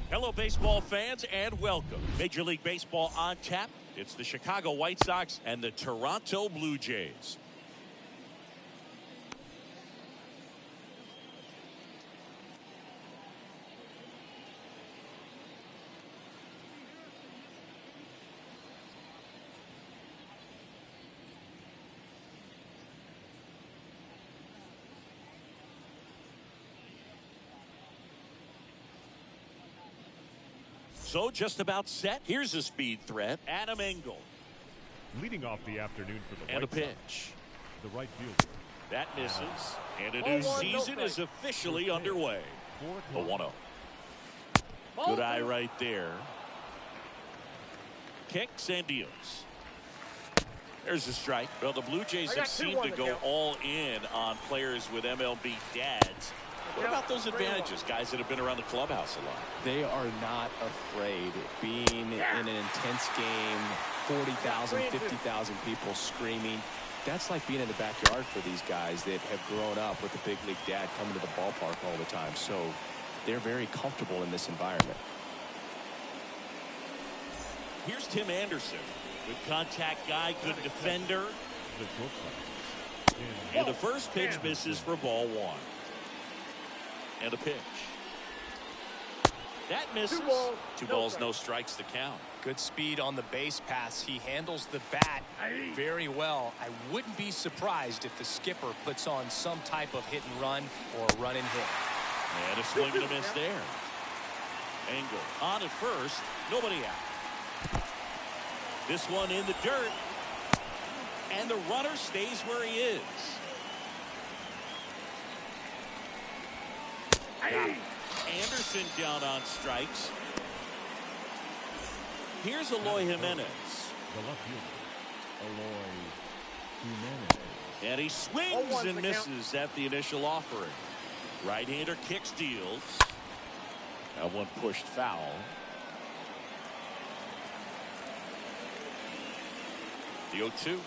Hello, baseball fans, and welcome. Major League Baseball on tap. It's the Chicago White Sox and the Toronto Blue Jays. So just about set. Here's a speed threat. Adam Engel. Leading off the afternoon for the and White a pitch. Sox, the right fielder. That misses. And a new season is officially underway. The 1-0. Good eye right there. Kicks and deals. There's a strike. Well, the Blue Jays have seemed to go all in on players with MLB dads. What about those advantages, guys that have been around the clubhouse a lot? They are not afraid. Being in an intense game, 40,000, 50,000 people screaming. That's like being in the backyard for these guys that have grown up with the big league dad coming to the ballpark all the time. So they're very comfortable in this environment. Here's Tim Anderson. Good contact guy, good defender. And the first pitch misses for ball one. And a pitch. That misses. Two balls, no strikes to count. Good speed on the base pass. He handles the bat very well. I wouldn't be surprised if the skipper puts on some type of hit and run or run and hit. And a swing and a miss there. Engel on at first. Nobody out. This one in the dirt. And the runner stays where he is. Anderson down on strikes. Here's Eloy Jimenez. The left fielder, Eloy Jimenez. And he swings and misses at the initial offering. Right-hander kick steals. That one pushed foul. The 0-2.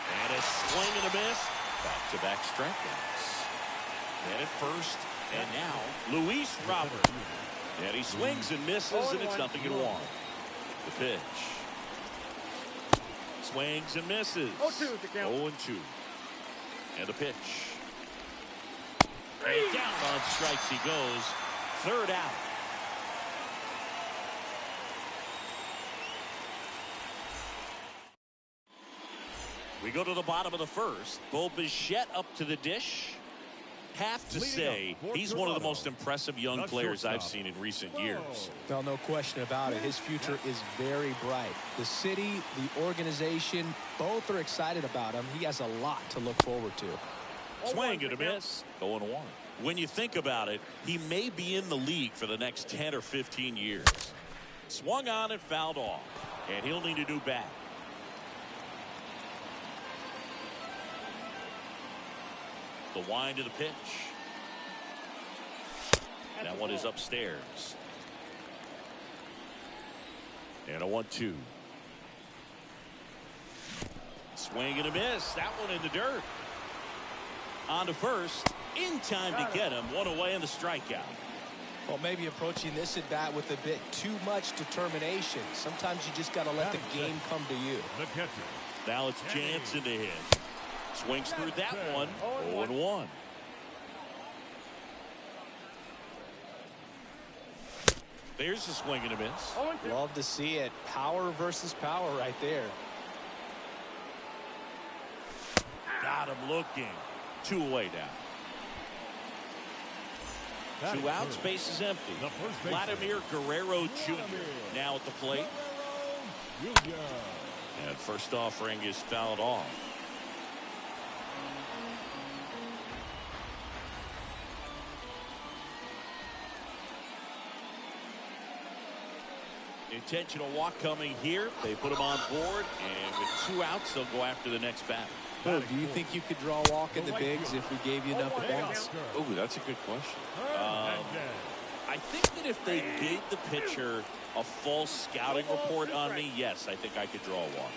And a swing and a miss. Back-to-back strikeouts. And at first, and now Luis Robert. And he swings and misses, and it's 0-1. The pitch. Swings and misses. 0-2. And the pitch. And down on strikes he goes. Third out. We go to the bottom of the first. Bo Bichette up to the dish. Have to say, he's one of the most impressive young players I've seen in recent years. Well, no question about it. His future is very bright. The city, the organization, both are excited about him. He has a lot to look forward to. Swing and a miss. 0-1. When you think about it, he may be in the league for the next 10 or 15 years. Swung on and fouled off. And he'll need a new bat. The wind of the pitch. That one is upstairs. And a 1-2. Swing and a miss. That one in the dirt. On to first. In time to get him. One away in the strikeout. Well, maybe approaching this at bat with a bit too much determination. Sometimes you just got to let the game come to you. The catcher. Now it's Jansen to hit. Swings through that one. 0-1. There's a swing and a miss. Love to see it. Power versus power right there. Got him looking. 2 away now. 2 outs, base is empty. Vladimir Guerrero Jr. now at the plate. And first offering is fouled off. Intentional walk coming here. They put him on board, and with 2 outs, they'll go after the next batter. Oh, do you think you could draw a walk in the bigs if we gave you enough at bats? Oh, that's a good question. I think that if they gave the pitcher a false scouting report on me, yes, I think I could draw a walk.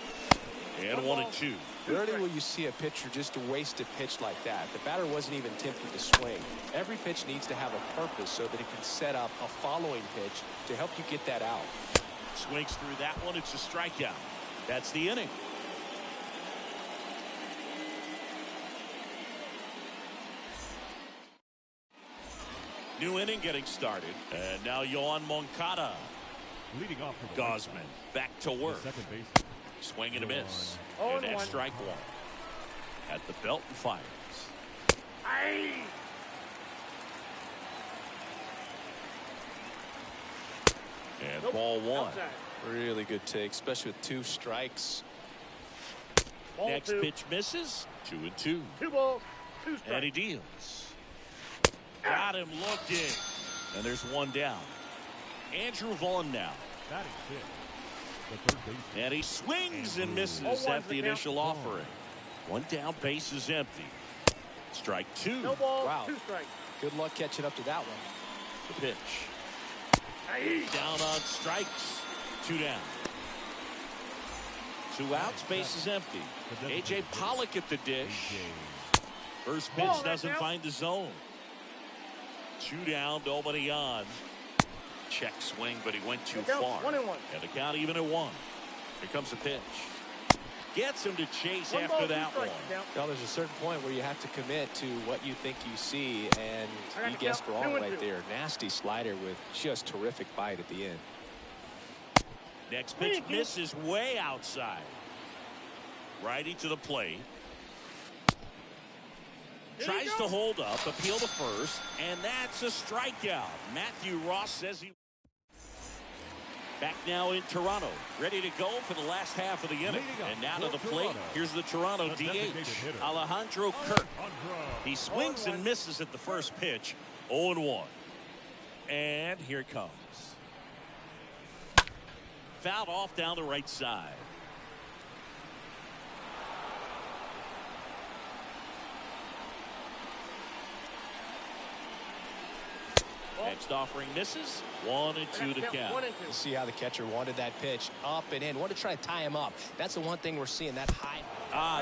And 1-2. Rarely will you see a pitcher just waste a pitch like that. The batter wasn't even tempted to swing. Every pitch needs to have a purpose so that it can set up a following pitch to help you get that out. Swings through that one. It's a strikeout. That's the inning. New inning getting started. And now Yoan Moncada. Leading off from the Gausman back to work. second base. Swing and a miss. And that's strike 1. At the belt and fires. And ball 1. Really good take, especially with 2 strikes. Next pitch misses. 2-2. 2 balls, 2 strikes. And he deals. Got him looking. And there's 1 down. Andrew Vaughn now. Batting 6. The third base. And he swings and misses at the initial offering. 1 down, base is empty. Strike 2. No balls, Wow. 2 strikes. Good luck catching up to that one. The pitch. Down on strikes. 2 down. 2 outs, base is empty. A.J. Pollock at the dish. First pitch doesn't find the zone. 2 down, nobody on. Check swing, but he went too far. 1-1. And the count even at 1. Here comes the pitch. Gets him to chase 1 after ball, 2 that one. strikes. Well, there's a certain point where you have to commit to what you think you see, and I got you to guessed count. wrong 2-2. right there. Nasty slider with just terrific bite at the end. Next pitch misses way outside. Righty to the plate. Tries to hold up, appeal to first, and that's a strikeout. Matthew Ross says he... Back now in Toronto, ready to go for the last half of the inning. And now to the plate, here's the Toronto DH, Alejandro Kirk. He swings and misses at the first pitch, 0-1. And here it comes. Fouled off down the right side. Next offering misses. 1-2 to count. You see how the catcher wanted that pitch up and in. Wanted to try to tie him up. That's the one thing we're seeing, that high.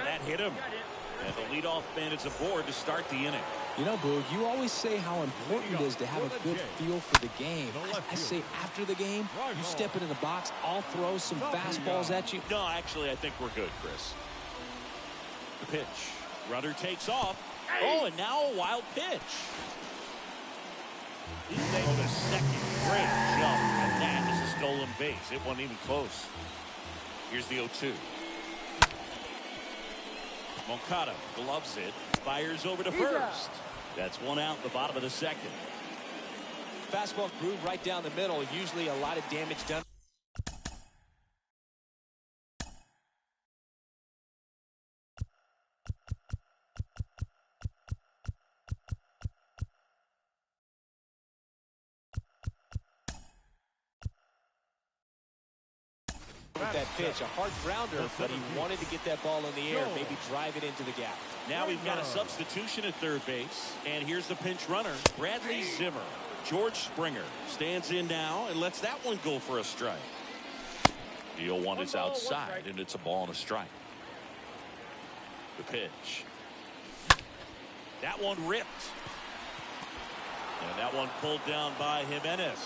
That hit him. And the leadoff man is aboard to start the inning. You know, Boog, you always say how important it is to have a good feel for the game. I say after the game, you step into the box, I'll throw some fastballs at you. No, actually, I think we're good, Chris. The pitch. Runner takes off. Oh, and now a wild pitch. He's able to second. Great jump. And that is a stolen base. It wasn't even close. Here's the 0-2. Moncada gloves it. Fires over to first. That's one out in the bottom of the second. Fastball groove right down the middle. Usually a lot of damage done. With that pitch, a hard grounder, but he wanted to get that ball in the air, maybe drive it into the gap. Now we've got a substitution at third base, and here's the pinch runner, Bradley Zimmer. George Springer stands in now and lets that one go for a strike. The 0-1 is outside, and it's a ball and a strike. The pitch. That one ripped. And that one pulled down by Jimenez.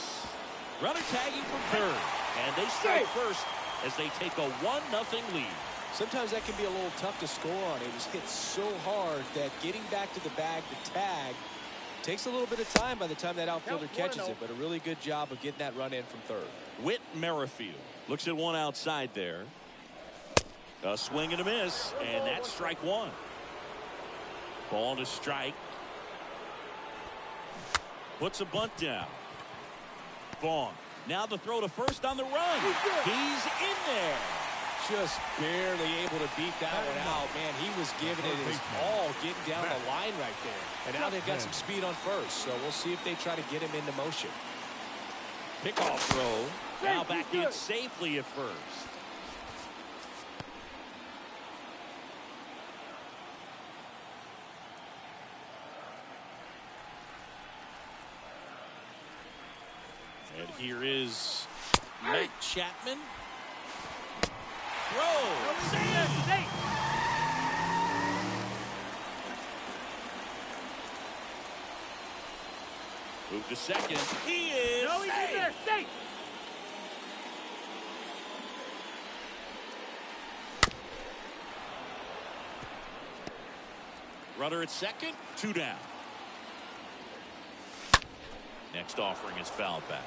Runner tagging from third, and they strike first as they take a 1-0 lead. Sometimes that can be a little tough to score on. It was hit so hard that getting back to the bag to tag takes a little bit of time by the time that outfielder catches it, but a really good job of getting that run in from third. Whit Merrifield looks at one outside there. A swing and a miss, and that's strike one. Ball to strike. Puts a bunt down. Vaughn. Now the throw to first on the run. He's in there. Just barely able to beat that one out. Man, he was giving it his all, getting down the line right there. And now they've got some speed on first, so we'll see if they try to get him into motion. Pickoff throw. Now back in safely at first. And here is Matt Chapman. Throw. Save. Move to second. He is safe. Runner at second. 2 down. Next offering is fouled back.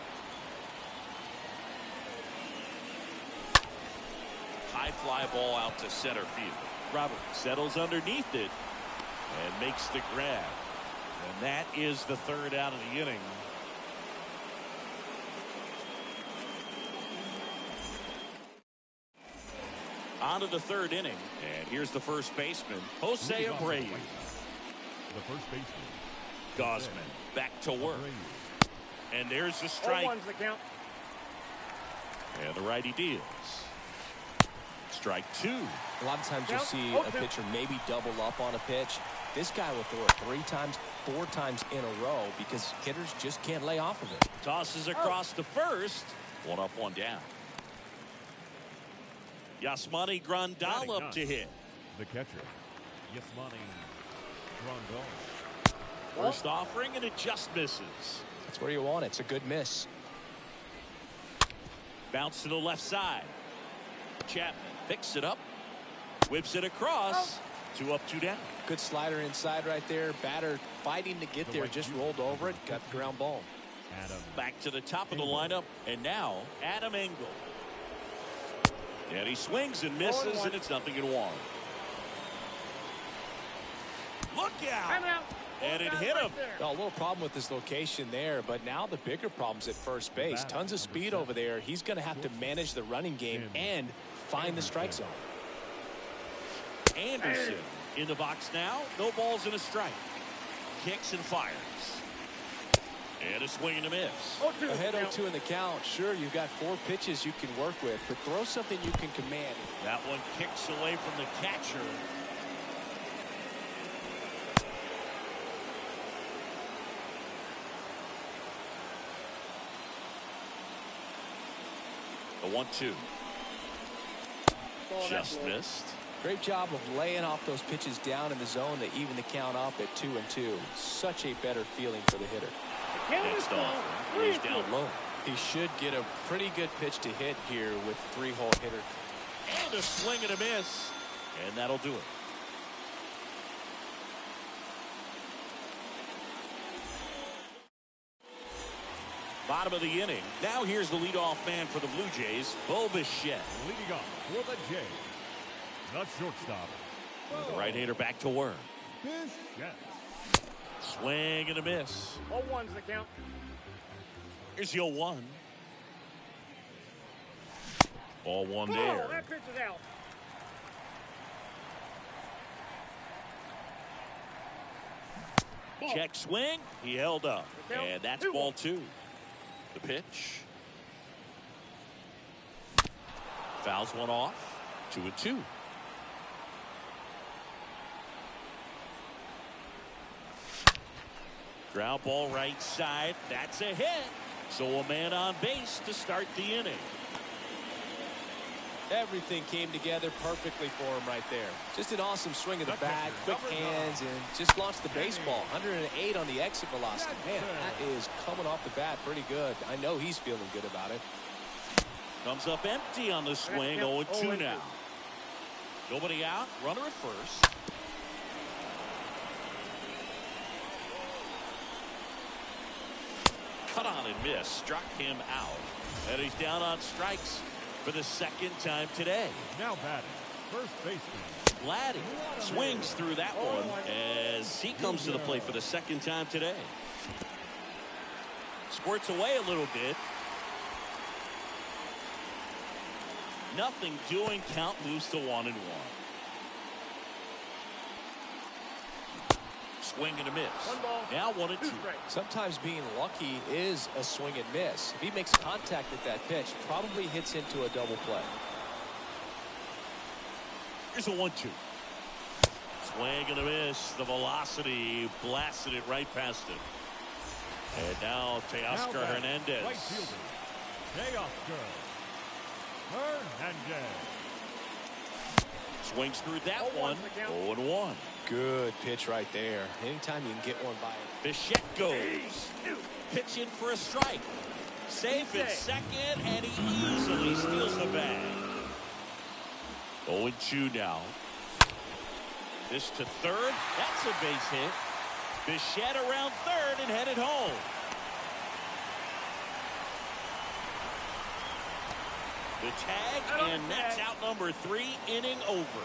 High fly ball out to center field. Robert settles underneath it and makes the grab. And that is the third out of the inning. On to the third inning. And here's the first baseman, Jose Abreu. The first baseman, Gausman back to work. And there's the strike. And the righty deals. Strike 2. A lot of times you'll see a pitcher maybe double up on a pitch. This guy will throw it 3 times, 4 times in a row because hitters just can't lay off of it. Tosses across to first. 1 up, 1 down. Yasmani Grandal up to hit. the catcher, Yasmani Grandal. First offering, and it just misses. That's where you want it. It's a good miss. Bounce to the left side. Chapman picks it up, whips it across. 2 up, 2 down. Good slider inside right there. Batter fighting to get there, just rolled over it, got the ground ball. Adam. Back to the top of the lineup, and now Adam Engel. And he swings and misses, and it's 0-1. Look out! And it hit him. A little problem with this location there, but now the bigger problem's at first base. Tons of speed over there. He's going to have to manage the running game and find the strike zone. Anderson in the box now. No balls and a strike. Kicks and fires. And a swing and a miss. Ahead 0-2 in the count. Sure, you've got 4 pitches you can work with, but throw something you can command. That one kicks away from the catcher. The 1-2. Just missed. Great job of laying off those pitches down in the zone to even the count up at 2-2. Such a better feeling for the hitter. Next off, he's down low. He should get a pretty good pitch to hit here with 3-hole hitter. And a swing and a miss. And that'll do it. Bottom of the inning. Now here's the leadoff man for the Blue Jays, Bo Bichette. Leading off for the Jays, the shortstop. The right-hander back to work. Bichette. Swing and a miss. 0-1's the count. Here's the 0-1. Ball one Oh, there. that pitch is out. Check swing. He held up. And that's ball 2. The pitch. Fouls one off. 2-2. Ground ball right side. That's a hit. So a man on base to start the inning. Everything came together perfectly for him right there. Just an awesome swing of the bat, quick hands, and just launched the baseball. 108 on the exit velocity. Man, that is coming off the bat pretty good. I know he's feeling good about it. Comes up empty on the swing. 0-2 now. Nobody out. Runner at first. Cut on and miss. Struck him out. And he's down on strikes for the second time today. Now batting, first baseman. Vladdy swings through that one as he comes to the plate for the second time today. Squirts away a little bit. Nothing doing. Count moves to 1-1. Swing and a miss. Now 1-2. Sometimes being lucky is a swing and miss. If he makes contact with that pitch, probably hits into a double play. Here's a 1-2. Swing and a miss. The velocity blasted it right past him. And now Teoscar Hernandez. Right fielder, Teoscar Hernandez. Swings through that one. 0-1. Good pitch right there. Anytime you can get one by it. Bichette goes. Pitch in for a strike. Safe at second, and he easily steals the bag. 0-2 now. This to third. That's a base hit. Bichette around third and headed home. The tag, and that's out number 3. Inning over.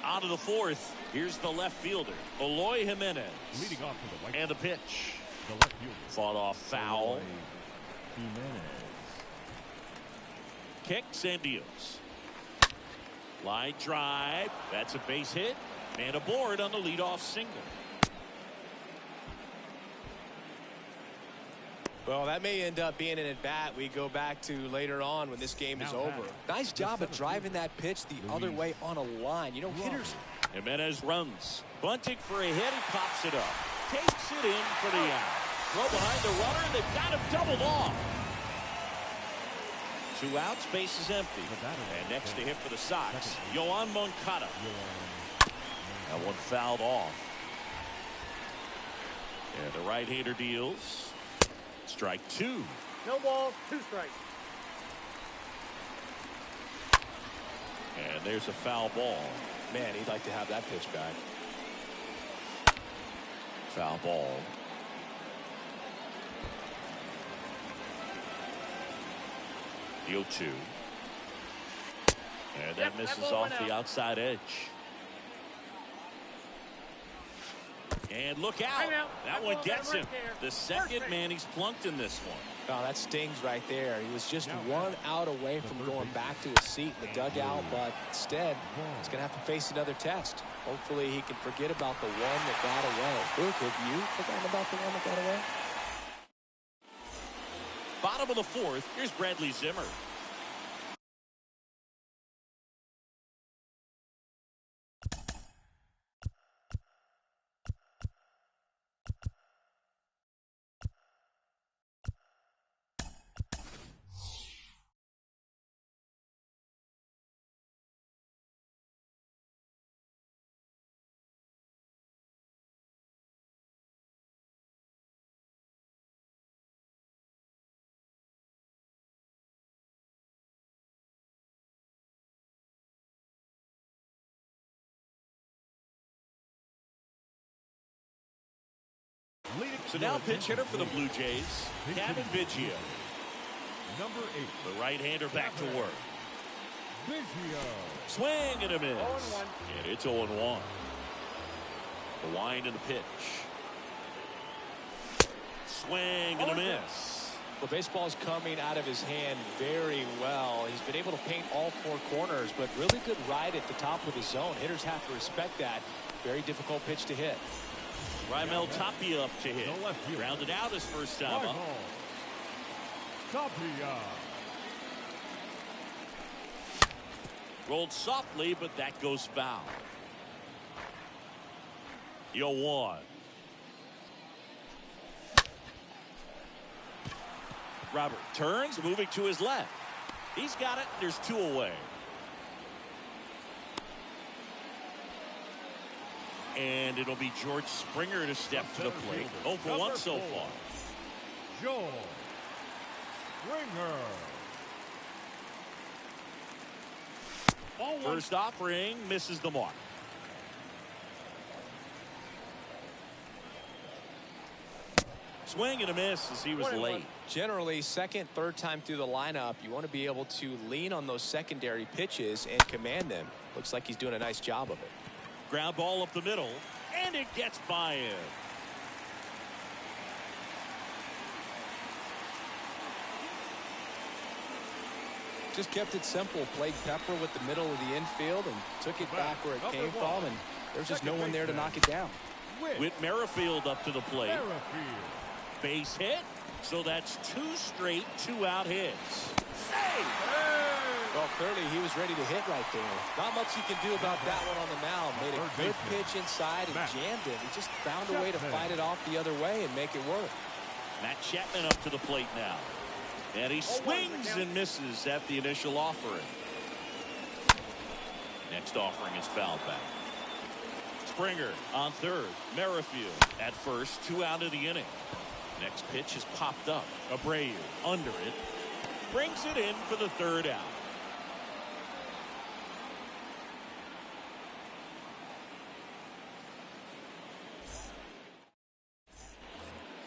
On to the 4th. Here's the left fielder, Eloy Jimenez. Leading off for the White And the pitch. The left fielder. Fought off foul. Jimenez. Kicks and deals. Line drive. That's a base hit. Man aboard on the leadoff single. Well, that may end up being an at-bat we go back to later on when this game is over. Nice job of driving that pitch the other way on a line. You know, hitters. Jimenez runs. Bunting for a hit. He pops it up. Takes it in for the out. Throw behind the runner. They've got him doubled off. 2 outs. Base is empty. And next to hit for the Sox, Yoan Moncada. That one fouled off. And the right-hander deals. Strike 2. No balls, 2 strikes. And there's a foul ball. Man, he'd like to have that pitch back. Foul ball. The 0-2. And that misses off the outside edge. And look out. That one gets him. The second man he's plunked in this one. Oh, that stings right there. He was just one out away from going back to his seat in the dugout, but instead, he's going to have to face another test. Hopefully, he can forget about the one that got away. Luke, have you forgotten about the one that got away? Bottom of the fourth, here's Bradley Zimmer. So now pitch hitter for the Blue Jays, Cavan Biggio. Number 8. The right-hander back to work. Biggio. Swing and a miss. 0-1. And it's 0-1. The wind and the pitch. Swing and a miss. Well, baseball's coming out of his hand very well. He's been able to paint all four corners, but really good ride at the top of the zone. Hitters have to respect that. Very difficult pitch to hit. Raimel Tapia up to hit. Grounded out his first time up. Tapia. Rolled softly, but that goes foul. 0-1. Robert turns, moving to his left. He's got it. There's 2 away. And it'll be George Springer to step to the plate. 0 for 1 so far. George Springer. First offering misses the mark. Swing and a miss as he was late. Generally, second, third time through the lineup, you want to be able to lean on those secondary pitches and command them. Looks like he's doing a nice job of it. Ground ball up the middle, and it gets by him. Just kept it simple. Played Pepper with the middle of the infield and took it back where it came from, and there's just no one there to knock it down. Whit Merrifield up to the plate. Base hit, so that's 2 straight 2-out hits. Save! Well, clearly he was ready to hit right there. Not much you can do about that one on the mound. Made a good pitch inside and jammed it. He just found a way to fight it off the other way and make it work. Matt Chapman up to the plate now. And he swings and misses at the initial offering. Next offering is fouled back. Springer on third. Merrifield at first. 2 out of the inning. Next pitch is popped up. Abreu under it. Brings it in for the 3rd out.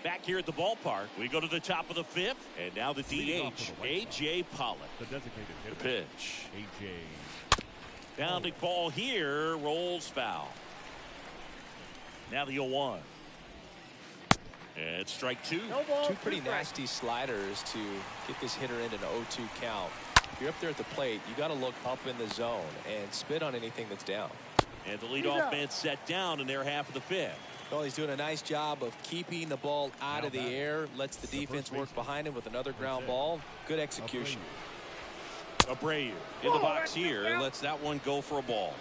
Back here at the ballpark, we go to the top of the 5th, and now the DH, A.J. Pollock. The designated hitter. The pitch. A.J. Pounding ball here, rolls foul. Now the 0-1. And strike 2. No ball, 2 pretty 2 strikes. nasty sliders to get this hitter into an 0-2 count. If you're up there at the plate, you got to look up in the zone and spit on anything that's down. And the leadoff man set down in their half of the 5th. Well, he's doing a nice job of keeping the ball out of the air. Lets the defense work behind him with another ground ball. Good execution. Abreu in the box here. Lets that one go for a ball.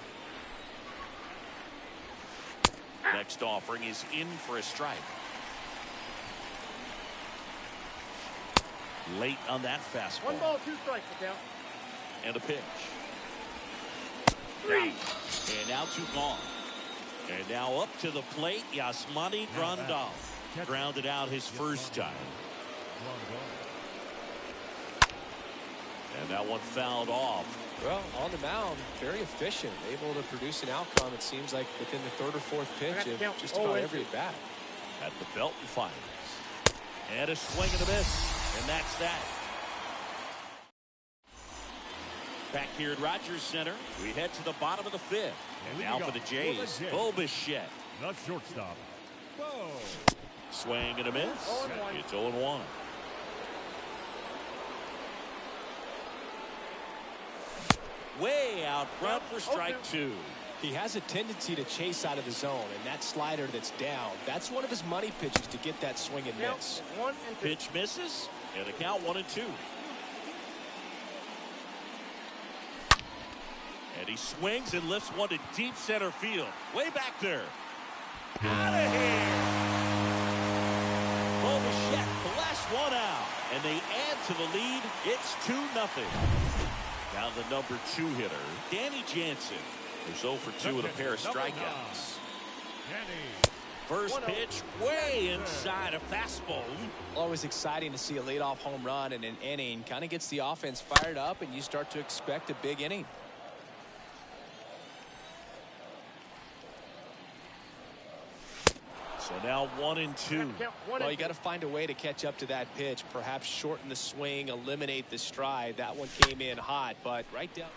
Next offering is in for a strike. Late on that fastball. 1 ball, 2 strikes, the count. And a pitch. 3. And now 2 gone. And now up to the plate, Yasmani Grandal. Grounded out his first time. And that one fouled off. Well, on the mound, very efficient. Able to produce an outcome, it seems like, within the 3rd or 4th pitch of just about every at bat. At the belt and fires. And a swing and a miss. And that's that. Back here at Rogers Center, we head to the bottom of the fifth. And now for the Jays, Bo Bichette. The shortstop, Bo. Swing and a miss. It's 0-1. Way out front for strike two. He has a tendency to chase out of the zone, and that slider that's down, that's one of his money pitches to get that swing and miss. Pitch misses, and the count 1-2. And he swings and lifts one to deep center field. Way back there. Out of here. Bo Bichette blasts one out, and they add to the lead. It's 2-0. Now the number 2 hitter, Danny Jansen, who's 0 for 2 with a pair of strikeouts. First pitch way inside a fastball. Always exciting to see a leadoff home run in an inning. Kind of gets the offense fired up, and you start to expect a big inning. So now 1-2. Well, you got to find a way to catch up to that pitch. Perhaps shorten the swing, eliminate the stride. That one came in hot, but right down.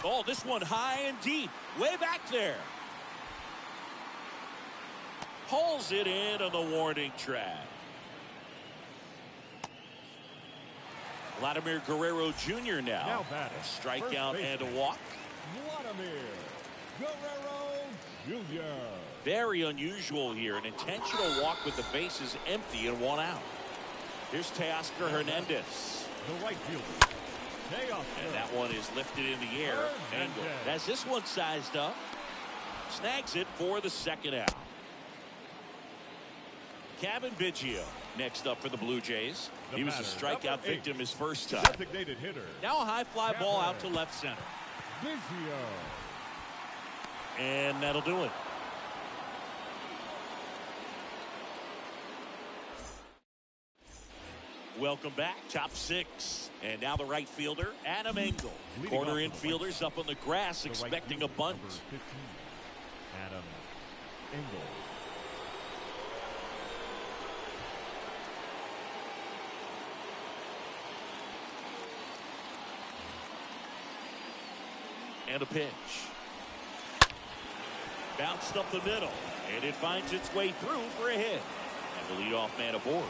Oh, this one high and deep. Way back there. Pulls it in on the warning track. Vladimir Guerrero Jr. now a strikeout and a walk. Vladimir Guerrero Jr. Very unusual here. An intentional walk with the bases empty and 1 out. Here's Teoscar Hernandez. The right fielder. And that one is lifted in the air. Engel has this one sized up. Snags it for the second out. Cavan Biggio next up for the Blue Jays. He was a strikeout victim his first time. Designated hitter. Now a high fly ball out to left center. Biggio. And that'll do it. Welcome back. Top 6. And now the right fielder, Adam Engel. Corner infielders up on the grass expecting a bunt. Adam Engel. And a pitch. Bounced up the middle. And it finds its way through for a hit. And the leadoff man aboard.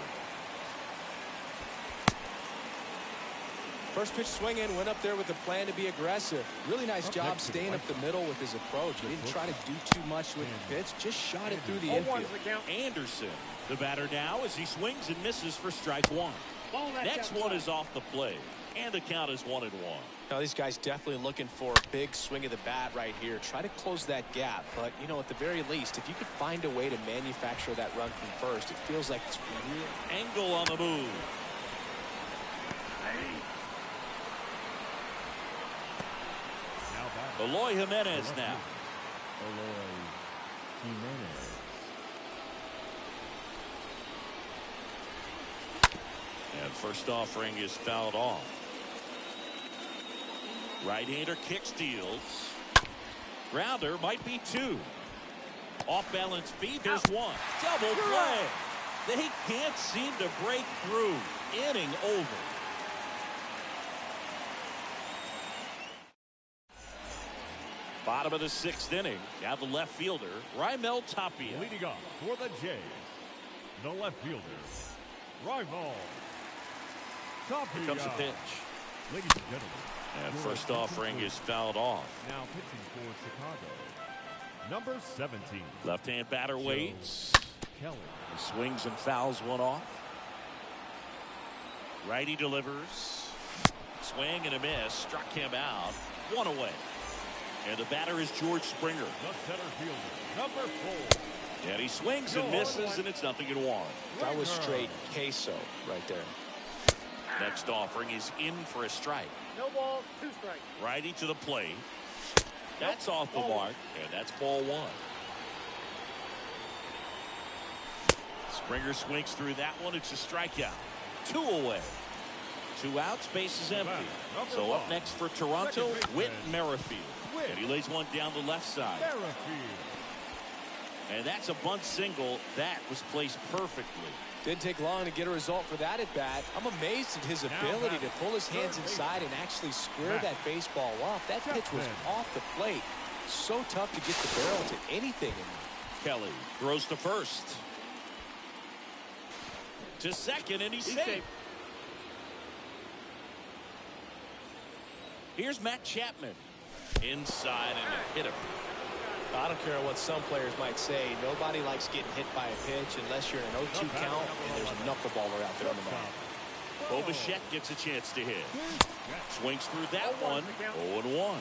First pitch swinging, went up there with a plan to be aggressive. Really nice job staying up the middle with his approach. He didn't try to do too much with the pitch, just shot it through the infield. Anderson, the batter now, as he swings and misses for strike 1. Next one is off the plate, and the count is 1-1. Now these guys definitely looking for a big swing of the bat right here. Try to close that gap, but you know, at the very least, if you could find a way to manufacture that run from first, it feels like it's real. Engel on the move. Eloy Jimenez now. Eloy Jimenez. And first offering is fouled off. Right-hander kick steals. Grounder might be 2. Off-balance feed, there's 1. Double play. They can't seem to break through. Inning over. Bottom of the 6th inning. Now the left fielder, Raimel Tapia. Leading off for the Jays, the left fielder, Raimel Tapia. Here comes the pitch. Ladies and gentlemen. And first offering is fouled off. Now pitching for Chicago, number 17. Left-hand batter waits. Kelly. He swings and fouls one off. Righty delivers. Swing and a miss. Struck him out. 1 away. And the batter is George Springer. The center fielder, number 4. And he swings and misses, and it's 0-1. That was straight queso right there. Next offering is in for a strike. No ball, 2 strikes. Righty to the plate. That's off the mark, and that's ball 1. Springer swings through that one. It's a strikeout. 2 away. 2 outs, base is empty. So up next for Toronto, Whit Merrifield. And he lays one down the left side. Merrifield. And that's a bunt single. That was placed perfectly. Didn't take long to get a result for that at bat. I'm amazed at his ability to pull his hands inside and actually square that baseball off. That pitch was off the plate. So tough to get the barrel to anything in there. Kelly throws to first. To second, and he's safe. Here's Matt Chapman. Inside and hit him. I don't care what some players might say. Nobody likes getting hit by a pitch unless you're in an 0-2 count and there's a knuckleballer out there on the mound. Bo Bichette gets a chance to hit. Swings through that one. 0-1.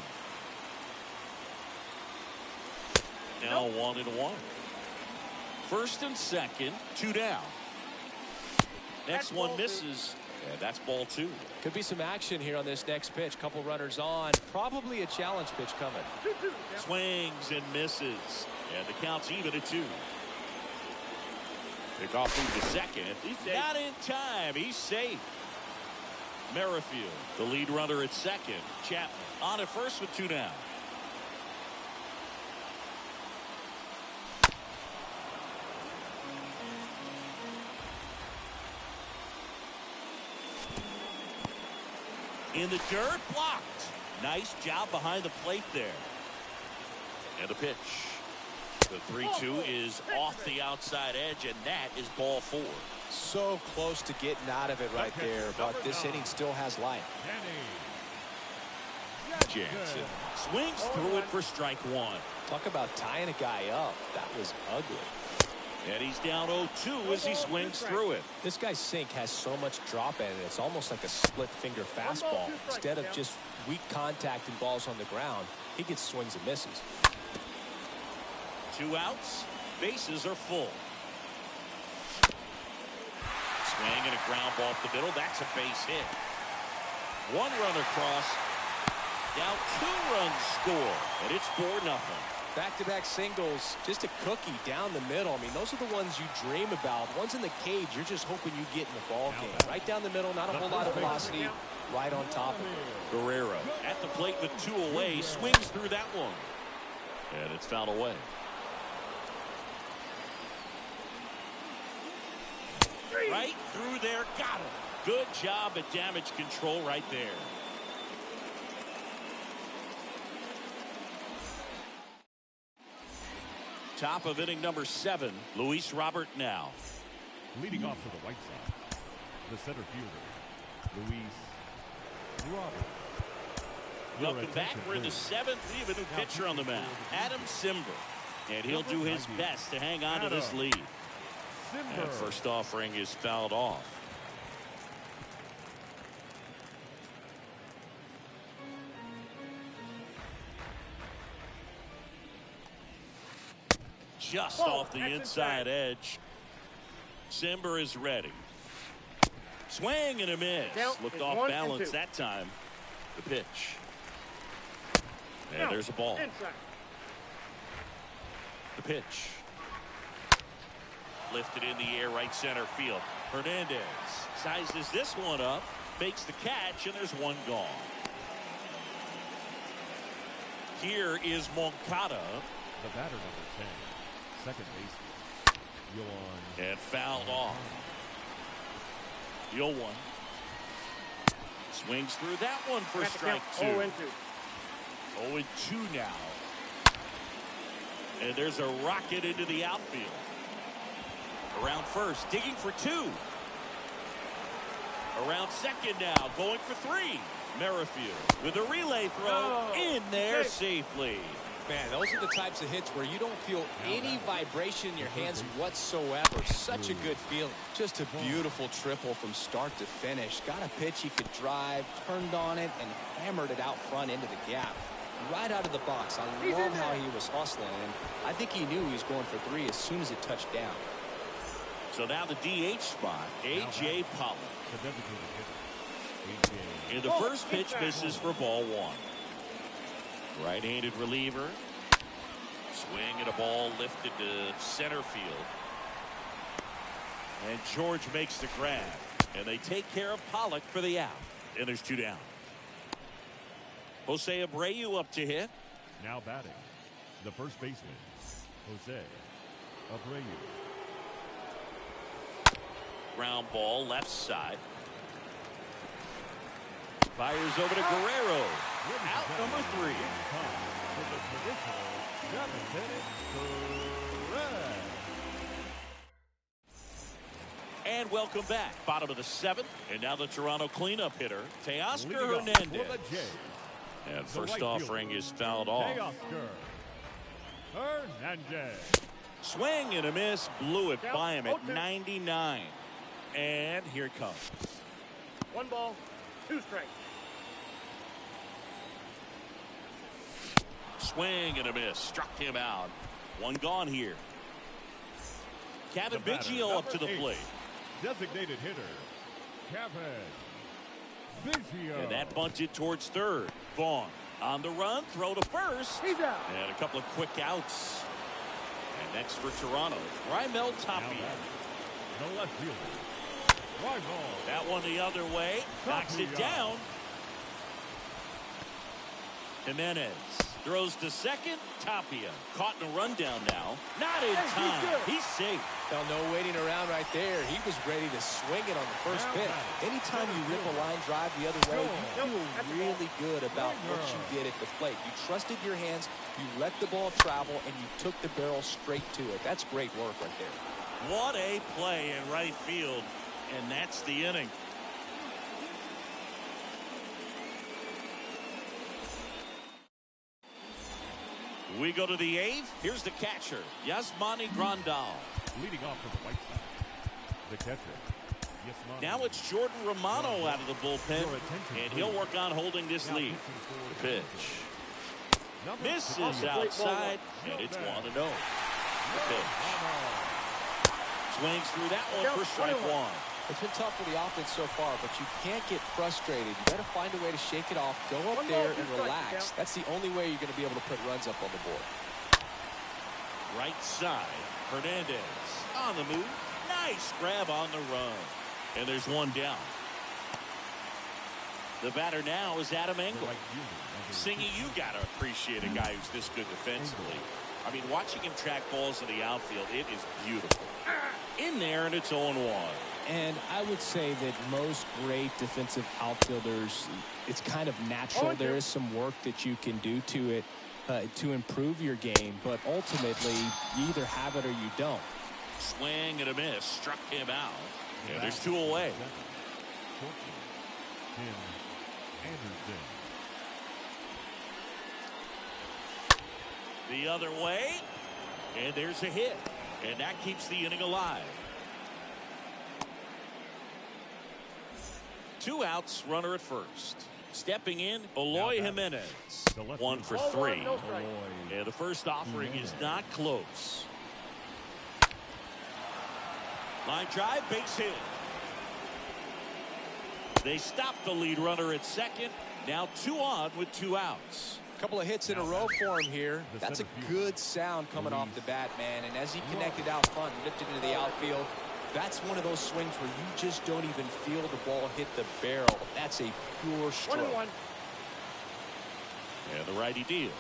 Now 1-1. First and second, 2 down. Next one misses. And that's ball 2. Could be some action here on this next pitch. Couple runners on. Probably a challenge pitch coming. Swings and misses. And the count's even at 2. Pick off move to second. Not in time. He's safe. Merrifield, the lead runner at second. Chapman on at first with 2 down. In the dirt, blocked. Nice job behind the plate there. And the pitch. The 3-2 is off the outside edge, and that is ball 4. So close to getting out of it right there, but this inning still has life. Jansen swings through it for strike 1. Talk about tying a guy up. That was ugly. And he's down 0-2 as he swings through it. This guy's sink has so much drop in it. It's almost like a split finger fastball. Instead of just weak contact and balls on the ground, he gets swings and misses. 2 outs. Bases are full. Swing and a ground ball up the middle. That's a base hit. 1 run across. Now 2 runs score. And it's 4-0. Back-to-back singles, just a cookie down the middle. I mean, those are the ones you dream about. Ones in the cage, you're just hoping you get in the ball game. Right down the middle, not a whole lot of velocity, right on top of it. Guerrero at the plate with 2 away, swings through that one. And it's fouled away. Right through there, got him. Good job at damage control right there. Top of inning number 7, Luis Robert now. Leading off for the White Sox, the center fielder, Luis Robert. Welcome back. We're in the 7th. We have a new pitcher on the mound, Adam Cimber. And he'll do his best to hang on to this lead. And first offering is fouled off. Just off the inside edge. Cimber is ready. Swing and a miss. Looked off balance that time. The pitch. And there's a ball. The pitch. Lifted in the air, right center field. Hernandez sizes this one up, makes the catch, and there's 1 gone. Here is Moncada. The batter, number 10, second baseman, Yoan. And fouled off. Yoan swings through that one for strike 2. 0-2. 0-2 now. And there's a rocket into the outfield. Around first, digging for 2. Around second now, going for 3. Merrifield with a relay throw in there safely. Man, those are the types of hits where you don't feel any vibration in your hands whatsoever. Such a good feeling. Just a beautiful triple from start to finish. Got a pitch he could drive, turned on it, and hammered it out front into the gap. Right out of the box. I love how he was hustling, and I think he knew he was going for 3 as soon as it touched down. So now the DH spot, A.J. Pollock. In the first pitch, misses for ball 1. Right-handed reliever. Swing and a ball lifted to center field. And George makes the grab. And they take care of Pollock for the out. And there's 2 down. Jose Abreu up to hit. Now batting, the first baseman, Jose Abreu. Ground ball left side. Fires over to Guerrero. Out number 3. For the traditional 7th inning, correct. And welcome back. Bottom of the 7th. And now the Toronto cleanup hitter, Teoscar Leading off Hernandez. for the Jays, And the first right offering fielder, is fouled off. Teoscar Hernandez. Swing and a miss. Blew it Count, by him at 0-2. 99. And here it comes. 1 ball, 2 strikes. Swing and a miss. Struck him out. 1 gone here. Kevin The batter, Biggio up to the number 8, plate. Designated hitter, Kevin Biggio. And that bunted towards third. Vaughn on the run. Throw to first. He's out. And a couple of quick outs. And next for Toronto, Raimel Now Tapia. batting, the left fielder, Raimel. That one the other way. Knocks it Tapia. down. Jimenez throws to second. Tapia caught in a rundown now. Not in Hey, he's time. good. He's safe. Now, no waiting around right there. He was ready to swing it on the first Now pitch. batting, Anytime you rip a line drive the other way, you Nope, that's feel the ball. really good about what you did at the plate. You trusted your hands, you let the ball travel, and you took the barrel straight to it. That's great work right there. What a play in right field. And that's the inning. We go to the 8th. Here's the catcher, Yasmani Grandal. Leading off for the White Sox, the catcher, Yasmani. Now it's Jordan Romano out of the bullpen, Your attention, and he'll please. work on holding this Now lead. pitching for The the pitch. number Misses 6, outside, and it's 1-0. The pitch. Swings through that one for strike 1. It's been tough for the offense so far, but you can't get frustrated. You got to find a way to shake it off, go up One there ball, 2 and strikes, relax. Count. That's the only way you're going to be able to put runs up on the board. Right side, Hernandez on the move. Nice grab on the run. And there's 1 down. The batter now is Adam Engel. Singy, you got to appreciate a guy who's this good defensively. I mean, watching him track balls in the outfield, it is beautiful. In there, and it's 0-1. And I would say that most great defensive outfielders, it's kind of natural. There is some work that you can do to it to improve your game, but ultimately you either have it or you don't. Swing and a miss. Struck him out. Yeah, there's 2 away. Tim Anderson. The other way. And there's a hit. And that keeps the inning alive. 2 outs, runner at first. Stepping in, Eloy Jimenez. 1 for 3. No strike. Yeah, the first offering is not close. Line drive, base hit. They stop the lead runner at second. Now 2 on with 2 outs. A couple of hits in a row for him here. That's a good sound coming off the bat, man. And as he connected out front and lifted into the outfield, that's one of those swings where you just don't even feel the ball hit the barrel. That's a pure stroke. 1-1. And the righty deals.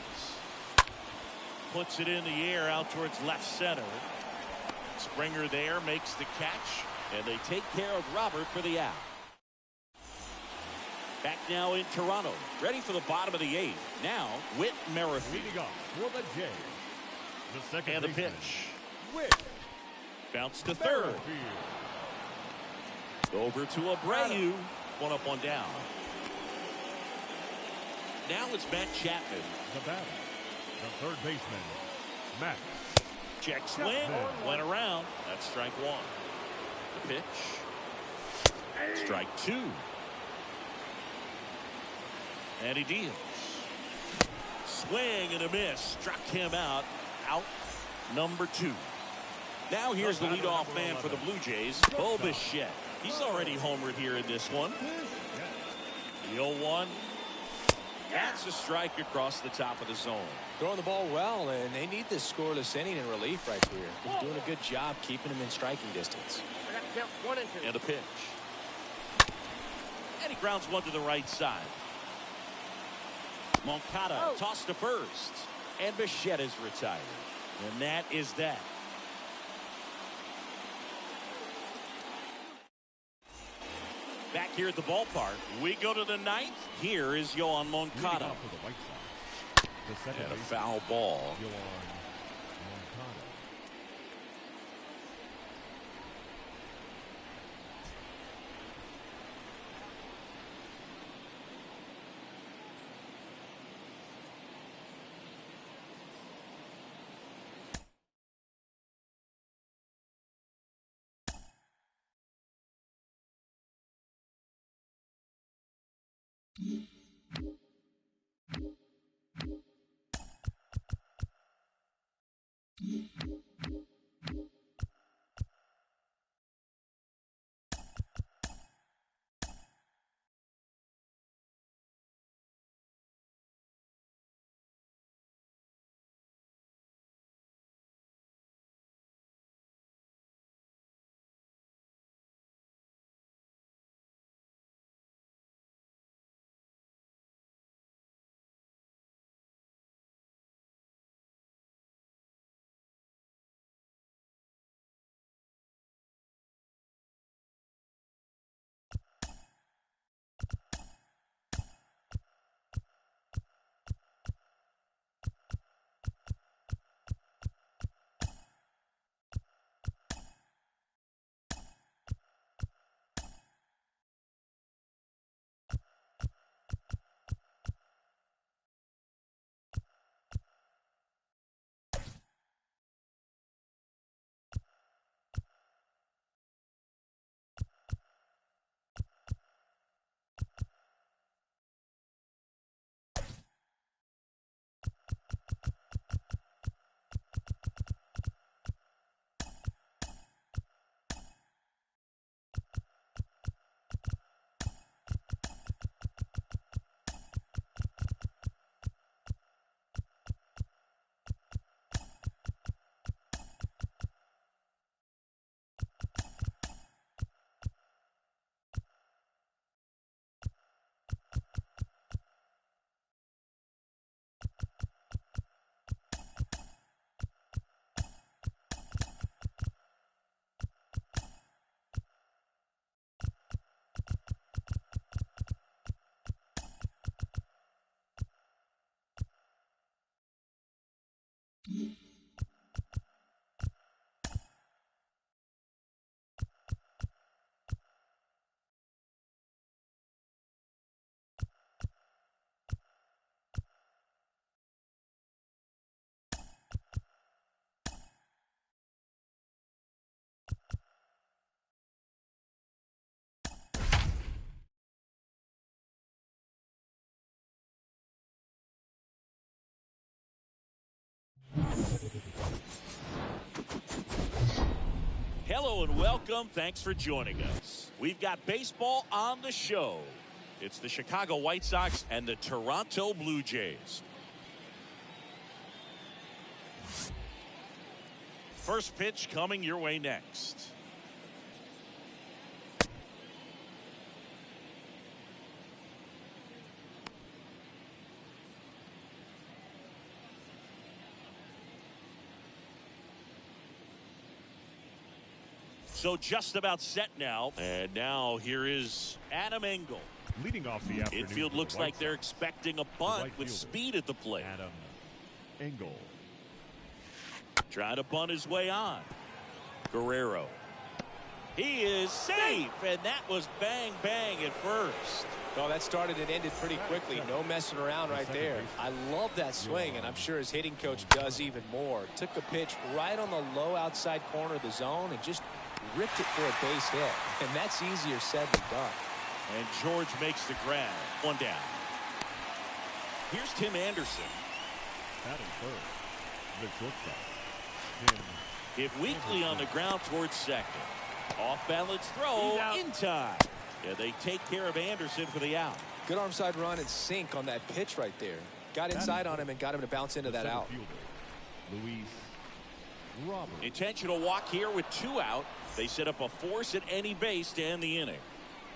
Puts it in the air out towards left center. Springer there makes the catch, and they take care of Robert for the out. Back now in Toronto, ready for the bottom of the 8th. Now, Whit Merrifield. Leading off for the Jays, the second And the baseman, pitch. Whit Bounce to third. Merrifield. Over to Abreu. 1 up, 1 down. Now it's Matt Chapman. The batter, the third baseman, Matt. Check swing. Went around. That's strike 1. The pitch. Strike 2. And he deals. Swing and a miss. Struck him out. Out number 2. Now here's the leadoff man for the Blue Jays, Bo Bichette. He's already homered here in this one. The 0-1. That's a strike across the top of the zone. Throwing the ball well, and they need this scoreless inning in relief right here. They're doing a good job keeping him in striking distance. I got to count 1 and 2. And a pitch. And he grounds one to the right side. Moncada tossed to first. And Bichette is retired. And that is that. Back here at the ballpark, we go to the ninth. Here is Yoan Moncada. And a foul ball. Hello and welcome. Thanks for joining us. We've got baseball on the show. It's the Chicago White Sox and the Toronto Blue Jays. First pitch coming your way next. So just about set now. And now here is Adam Engel. Leading off the afternoon. Infield looks like they're expecting a bunt with speed at the plate. Adam Engel. Trying to bunt his way on. Guerrero. He is safe, and that was bang, bang at first. Oh, that started and ended pretty quickly. No messing around right there. I love that swing, and I'm sure his hitting coach does even more. Took a pitch right on the low outside corner of the zone and just ripped it for a base hit. And that's easier said than done. And George makes the grab. One down. Here's Tim Anderson. Batting first. The shortstop. Tim. Hit weakly on the ground towards second. Off balance throw in time. Yeah, they take care of Anderson for the out. Good arm side run and sink on that pitch right there. Got inside on him and got him to bounce into that out. Luis Robert. Intentional walk here with 2 out. They set up a force at any base to end the inning.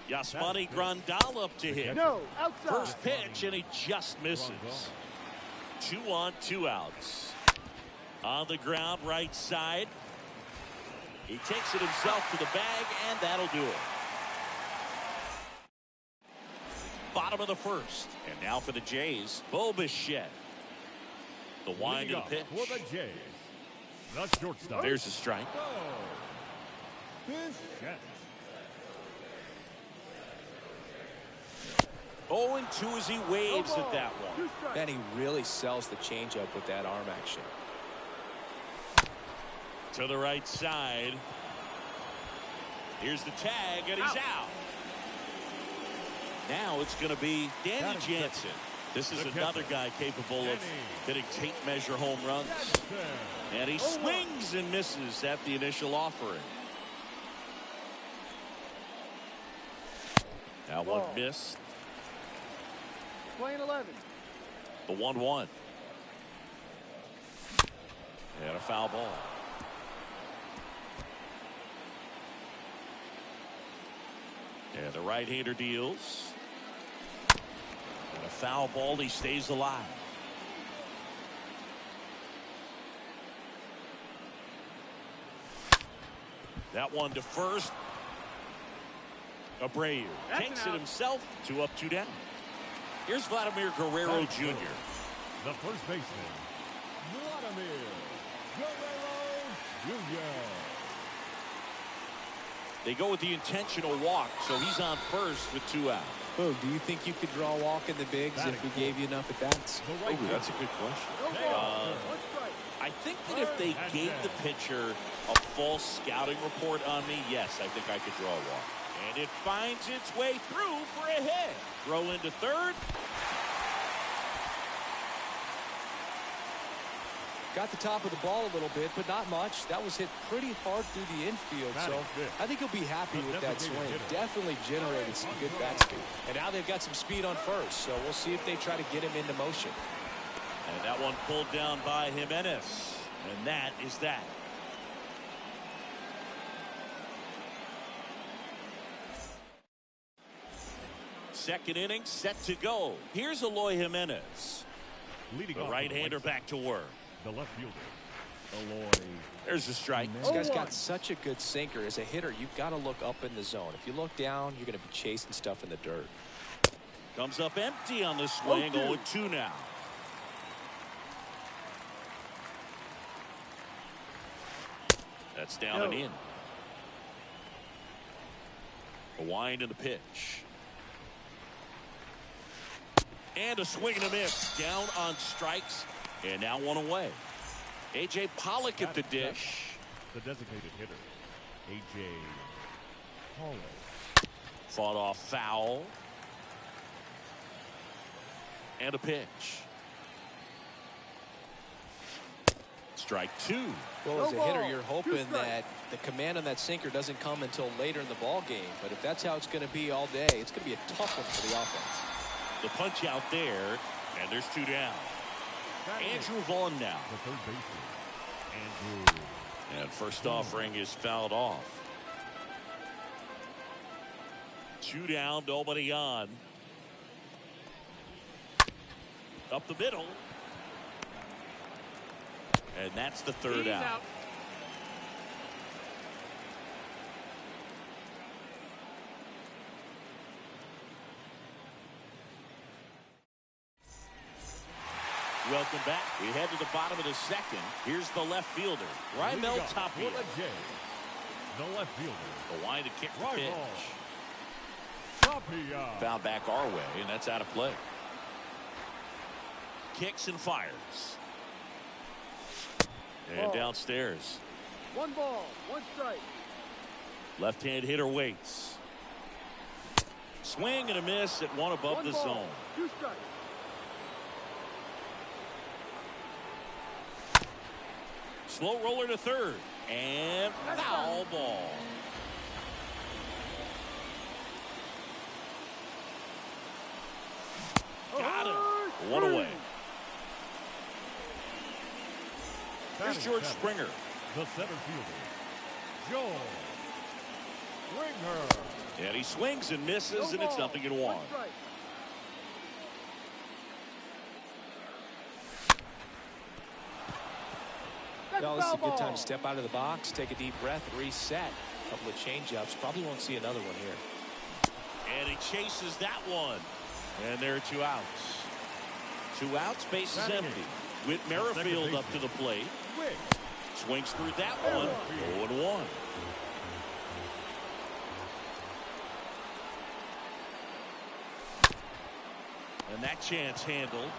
Yasmani Grandal up to hit. No, outside. First pitch, and he just misses. 2 on, 2 outs. On the ground, right side. He takes it himself to the bag, and that'll do it. bottom of the first. And now for the Jays, Bo Bichette. The wind Leading of the pitch. for the Jays, the shortstop. There's a strike. Bo Bichette. 0-2 as he waves at that one. And he really sells the changeup with that arm action. To the right side. Here's the tag, and he's out. Now it's going to be Danny Jansen. This is another guy capable of hitting tape measure home runs. And he swings and misses at the initial offering. That one missed. Playing 11. The 1-1. And a foul ball. And the right-hander deals. And a foul ball. He stays alive. That one to first. Abreu takes it himself. 2 up, 2 down. Here's Vladimir Guerrero Jr. The first baseman, Vladimir Guerrero Jr. They go with the intentional walk, so he's on first with 2 out. Oh, do you think you could draw a walk in the bigs if we gave you enough at bats? Oh, that's a good question. I think that if they gave the pitcher a false scouting report on me, yes, I think I could draw a walk. And it finds its way through for a hit. Throw into third. Got the top of the ball a little bit, but not much. That was hit pretty hard through the infield, so I think he'll be happy with that swing. Definitely generated some good bat speed. And now they've got some speed on first, so we'll see if they try to get him into motion. And that one pulled down by Jimenez. And that is that. Second inning set to go. Here's Eloy Jimenez. Leading the off right-hander back to work. The left fielder, Eloy. There's a strike. This guy's got such a good sinker. As a hitter, you've got to look up in the zone. If you look down, you're going to be chasing stuff in the dirt. Comes up empty on the swing. 0-2 now. That's down and in. A wind in the pitch. And a swing and a miss. Down on strikes. And now one away. A.J. Pollock at the dish. The designated hitter, A.J. Pollock. Fought off foul. And a pitch. Strike 2. Well, as a hitter, you're hoping that the command on that sinker doesn't come until later in the ball game. But if that's how it's going to be all day, it's going to be a tough one for the offense. The punch out there, and there's 2 down. Andrew Vaughn now. The third baseman, Andrew. And first offering is fouled off. 2 down, nobody on. Up the middle. And that's the 3rd out. Welcome back. We head to the bottom of the second. Here's the left fielder, Raimel Tapia. For the Jays, the left fielder, The wind to kick the Raimel pitch. Tapia. Foul back our way, and that's out of play. Kicks and fires. And downstairs. 1 ball, 1 strike. Left-hand hitter waits. Swing and a miss at 1 above the zone. 2 strikes. Slow roller to third. And foul ball. Got it. 1 away. Here's George Springer. The center fielder, George Springer. And he swings and misses, and it's 0-1. Well, this is a good time to step out of the box, take a deep breath, reset. A couple of change-ups. Probably won't see another one here. And he chases that one. And there are 2 outs. 2 outs, base is empty. Whit Merrifield up to the plate. Swings through that one. 0-1. And that chance handled.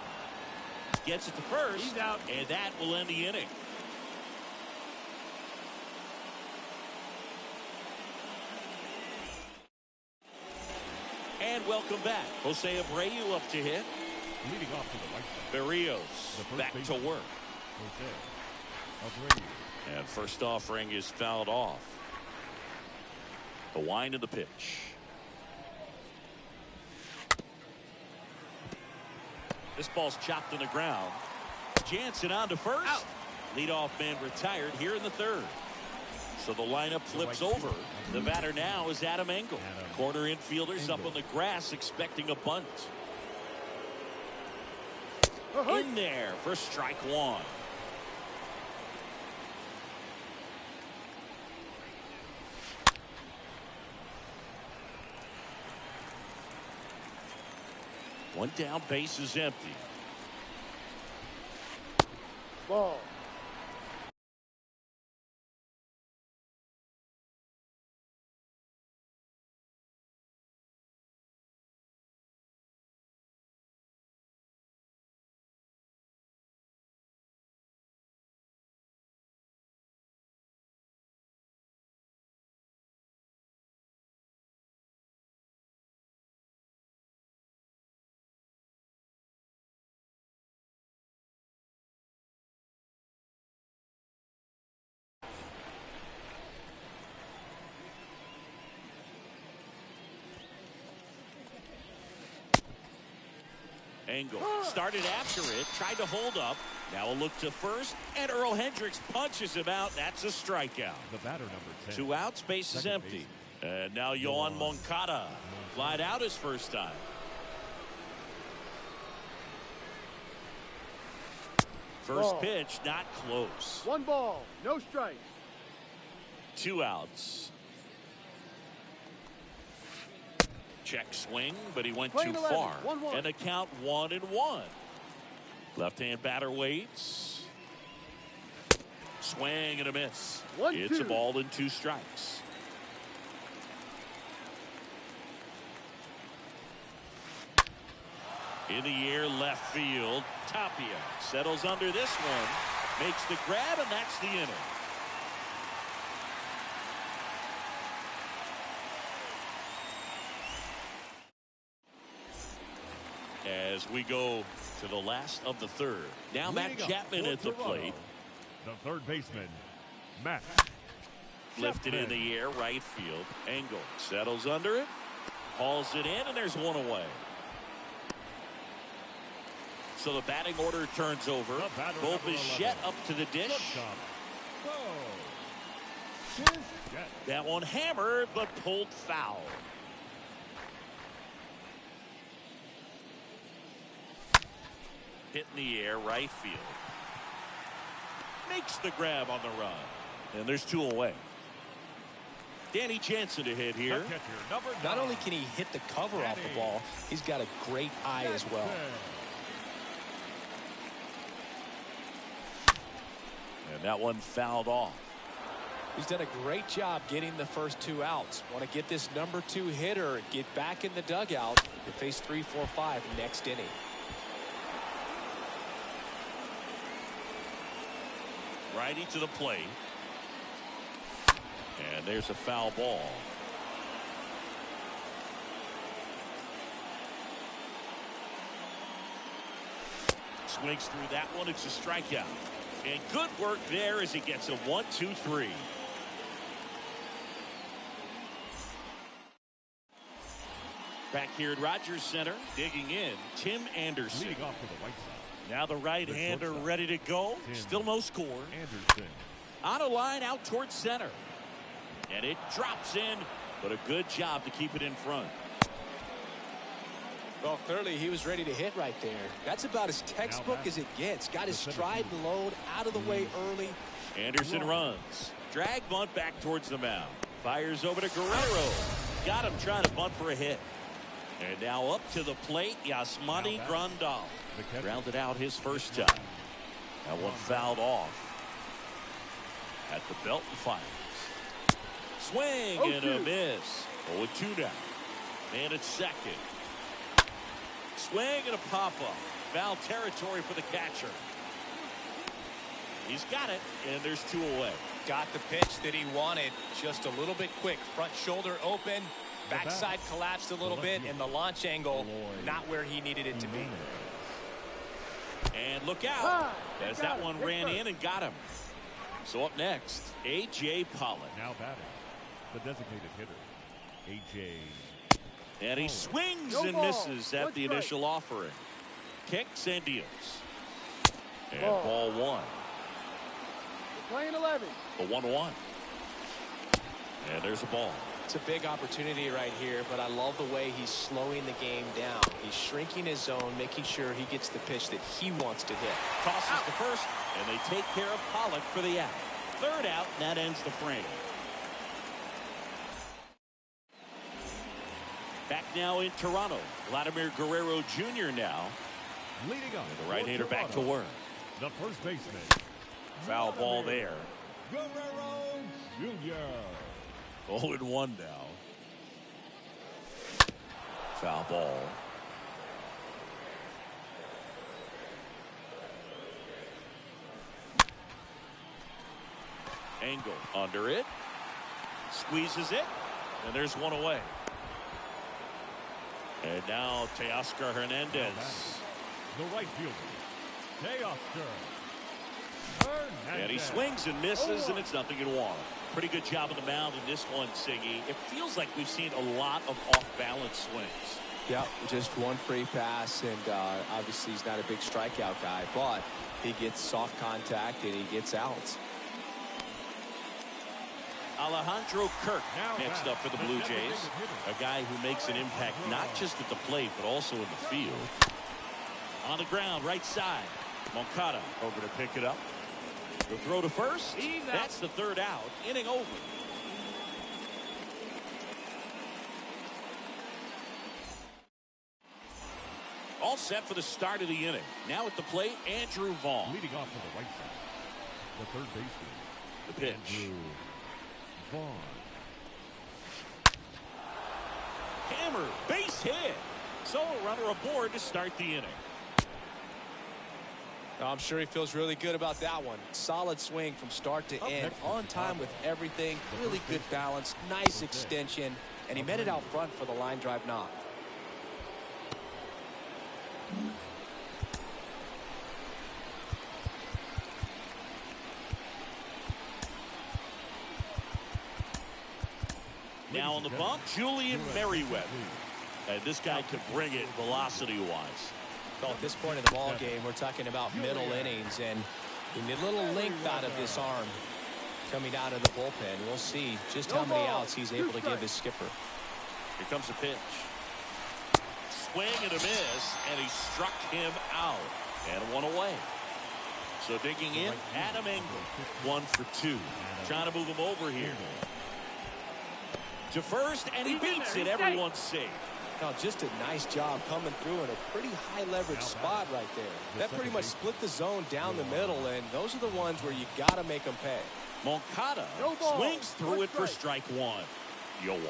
Gets it to first. He's out. And that will end the inning. And welcome back. Jose Abreu up to hit. Leading off to the right side. Berrios back to work. Jose Abreu. And first offering is fouled off. The wind of the pitch. This ball's chopped on the ground. Jansen on to first. Out. Leadoff man retired here in the 3rd. So the lineup flips over. The batter now is Adam Engel. Corner infielders up on the grass expecting a bunt. In there for strike 1. One down, base is empty. Ball. Engel started after it, tried to hold up. Now a look to first, and Earl Hendricks punches him out. That's a strikeout. The batter number 10. 2 outs, base is empty. And now Yoan Moncada flied out his first time. First pitch, not close. 1 ball, no strike. 2 outs. Check swing, but he went too far. 1-1. And the count 1-1. Left-hand batter waits. Swing and a miss. 1-2. It's a ball and 2 strikes. In the air, left field. Tapia settles under this one. Makes the grab, and that's the inning. As we go to the last of the 3rd. Now Matt Chapman at the plate. The 3rd baseman, Matt Lifted in the air, right field. Engel settles under it. Hauls it in, and there's 1 away. So the batting order turns over. Bo Bichette up to the dish. That one hammered, but pulled foul. Hit in the air, right field. Makes the grab on the run. And there's 2 away. Danny Jansen to hit here. Not only can he hit the cover off the ball, he's got a great eye as well. And that one fouled off. He's done a great job getting the first 2 outs. Want to get this number 2 hitter, get back in the dugout to face 3, 4, 5 next inning. Righty to the plate. And there's a foul ball. Swings through that one. It's a strikeout. And good work there as he gets a 1-2-3. Back here at Rogers Center, digging in, Tim Anderson. Leading off to the right side. Now the right-hander ready to go. Still no score. Anderson. On a line out towards center. And it drops in, but a good job to keep it in front. Well, clearly he was ready to hit right there. That's about as textbook as it gets. Got his stride and load out of the way early. Anderson runs. Drag bunt back towards the mound. Fires over to Guerrero. Got him trying to bunt for a hit. And now up to the plate, Yasmani Grandal. Grounded out his first time. That one fouled off. At the belt and fires. Swing and a miss. 0-2 now. Man at second. Swing and a pop-up. Foul territory for the catcher. He's got it, and there's 2 away. Got the pitch that he wanted. Just a little bit quick. Front shoulder open. Backside collapsed a little bit, and the launch angle not where he needed it to be. And look out. As that one ran in and got him. So up next, A.J. Pollock. Now batting, the designated hitter, A.J. And he swings and misses at the initial offering. Kicks and deals. And ball 1. Playing 11. The 1-1. And there's a ball. It's a big opportunity right here, but I love the way he's slowing the game down. He's shrinking his zone, making sure he gets the pitch that he wants to hit. Tosses the first, and they take care of Pollock for the out. 3rd out, and that ends the frame. Back now in Toronto. Vladimir Guerrero Jr. now. Leading up. The right-hander back to work. The first baseman. Foul ball there. Guerrero Jr. 0-1 now. Foul ball. Angle under it. Squeezes it. And there's 1 away. And now Teoscar Hernandez. The right fielder, Teoscar Hernandez. And he swings and misses, and it's 0-1. Pretty good job on the mound in this one, Siggy. It feels like we've seen a lot of off-balance swings. Yeah, just one free pass, and obviously he's not a big strikeout guy, but he gets soft contact and he gets outs. Alejandro Kirk next up for the Blue Jays. A guy who makes an impact not just at the plate, but also in the field. On the ground, right side. Moncada over to pick it up. The throw to first. That's the 3rd out. Inning over. All set for the start of the inning. Now at the plate, Andrew Vaughn. Leading off to the right side, the third baseman. The pitch. Andrew Vaughn. Hammer, base hit. So a runner aboard to start the inning. I'm sure he feels really good about that one. Solid swing from start to end. On time with everything. Really good balance. Nice extension. And he met it out front for the line drive knock. Now on the bump, Julian Merryweather. And this guy could bring it velocity-wise. Well, at this point in the ball game, we're talking about middle innings, and we need a little length out of this arm coming out of the bullpen. We'll see just how many outs he's able to give his skipper. Here comes a pitch. Swing and a miss, and he struck him out. And 1 away. So digging in, Adam Engel, 1 for 2. Trying to move him over here. To first, and he beats it. Everyone's safe. Now, just a nice job coming through in a pretty high leverage spot right there. That pretty much split the zone down the middle, and those are the ones where you got to make them pay. Moncada swings through it for strike 1. Yo, 1.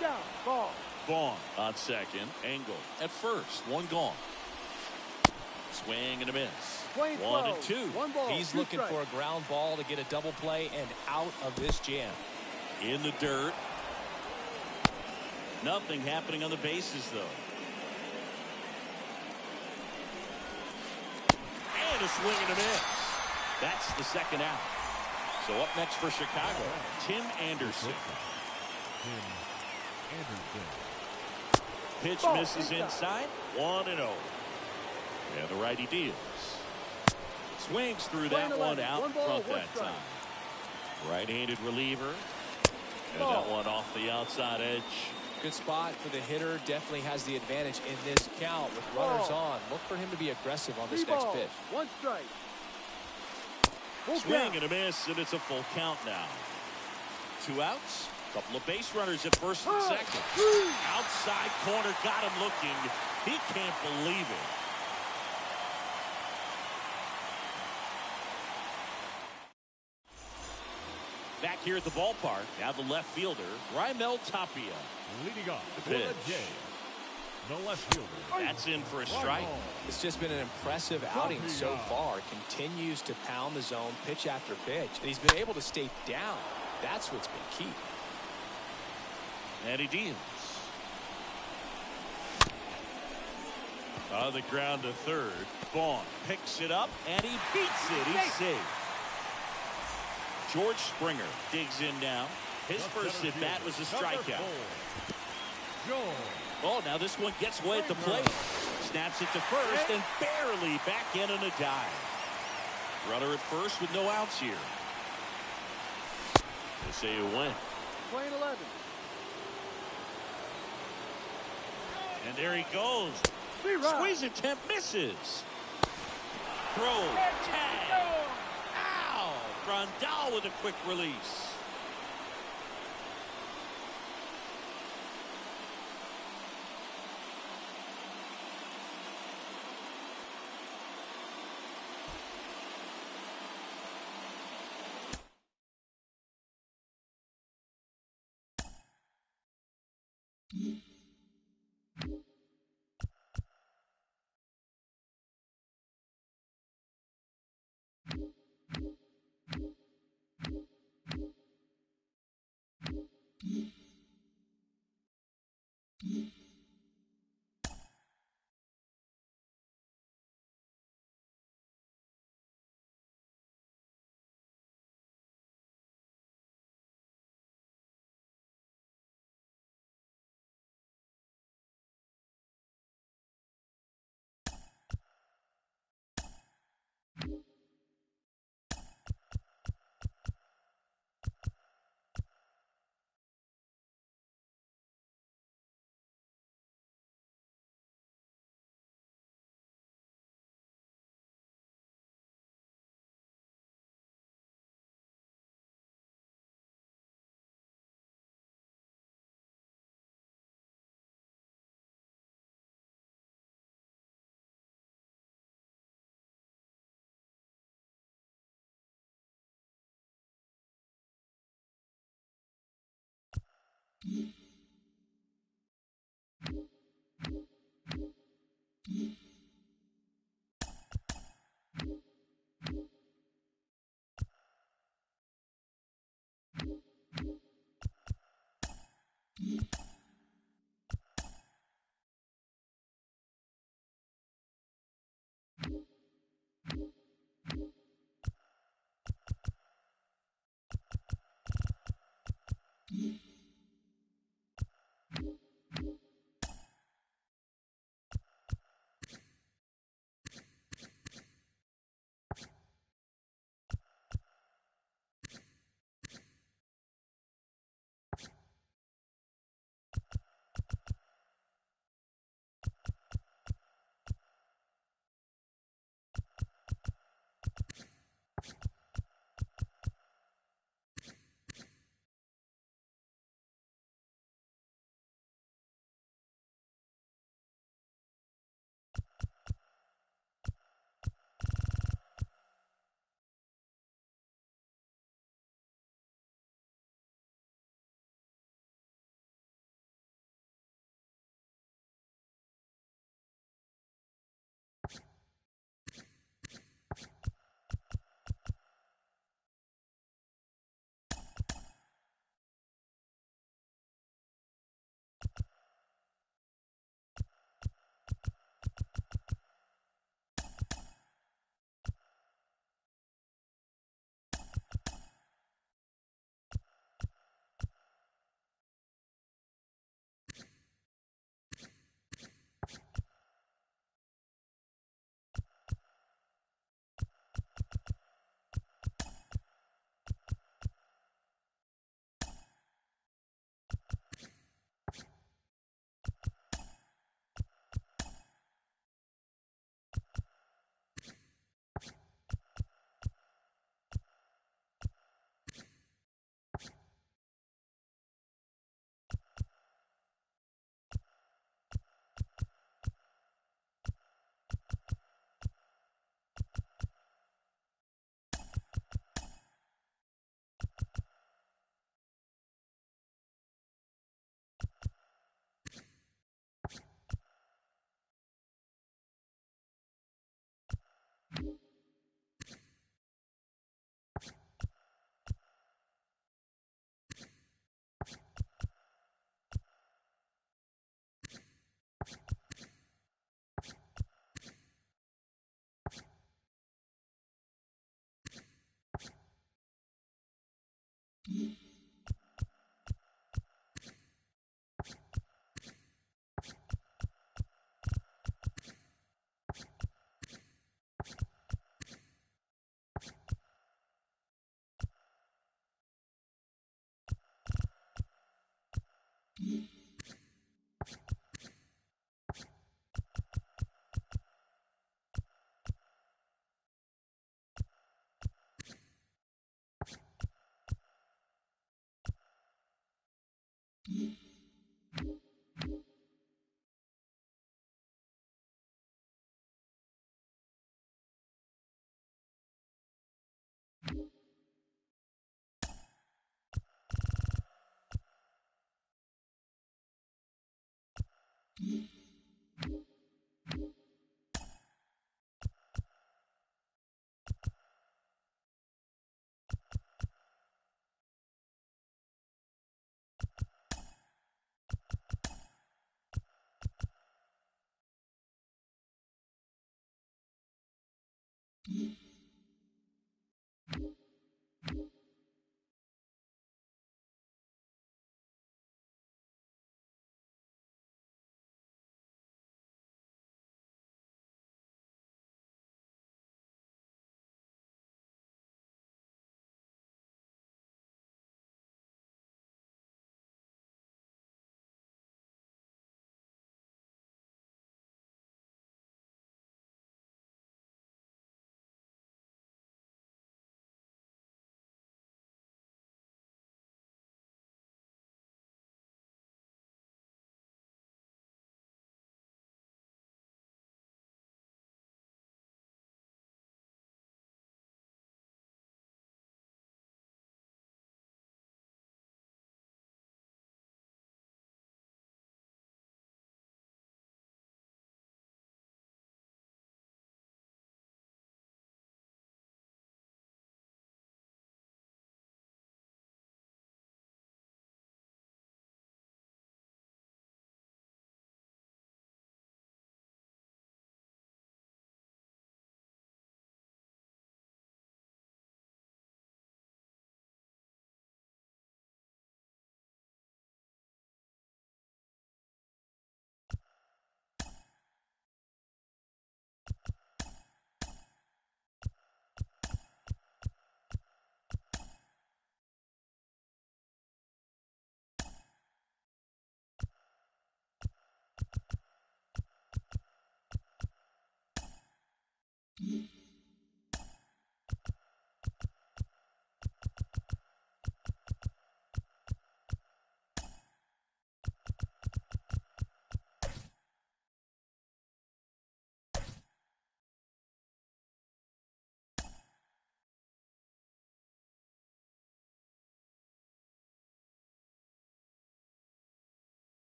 Down, ball. Vaughn on second. Engel at first. 1 gone. Swing and a miss. 1-2. 1 ball. He's looking for a ground ball to get a double play and out of this jam. In the dirt. Nothing happening on the bases, though. And a swing and a miss. That's the 2nd out. So up next for Chicago, Tim Anderson. Pitch misses inside. 1-0. And the righty deals. Swings through that one out front that time. Right-handed reliever. And that one off the outside edge. Good spot for the hitter. Definitely has the advantage in this count with runners on. Look for him to be aggressive on this next pitch. 1 strike. Swing and a miss, and it's a full count now. 2 outs, Couple of base runners at first and second. Outside corner, got him looking. He can't believe it. Back here at the ballpark, now the left fielder, Raimel Tapia. Leading off The for the pitch. Jays, the left fielder. That's in for a strike. It's just been an impressive outing so far. Continues to pound the zone pitch after pitch, and he's been able to stay down. That's what's been key. And he deals. On the ground to third. Vaughn picks it up, and he beats it. He's safe. George Springer digs in now. His first at bat was a strikeout. Oh, now this one gets away at the plate. Snaps it to first and barely back in on a dive. Runner at first with no outs here. They say a win. Playing 11. And there he goes. Squeeze attempt misses. Throw. Tag. Ow! Grandal with a quick release.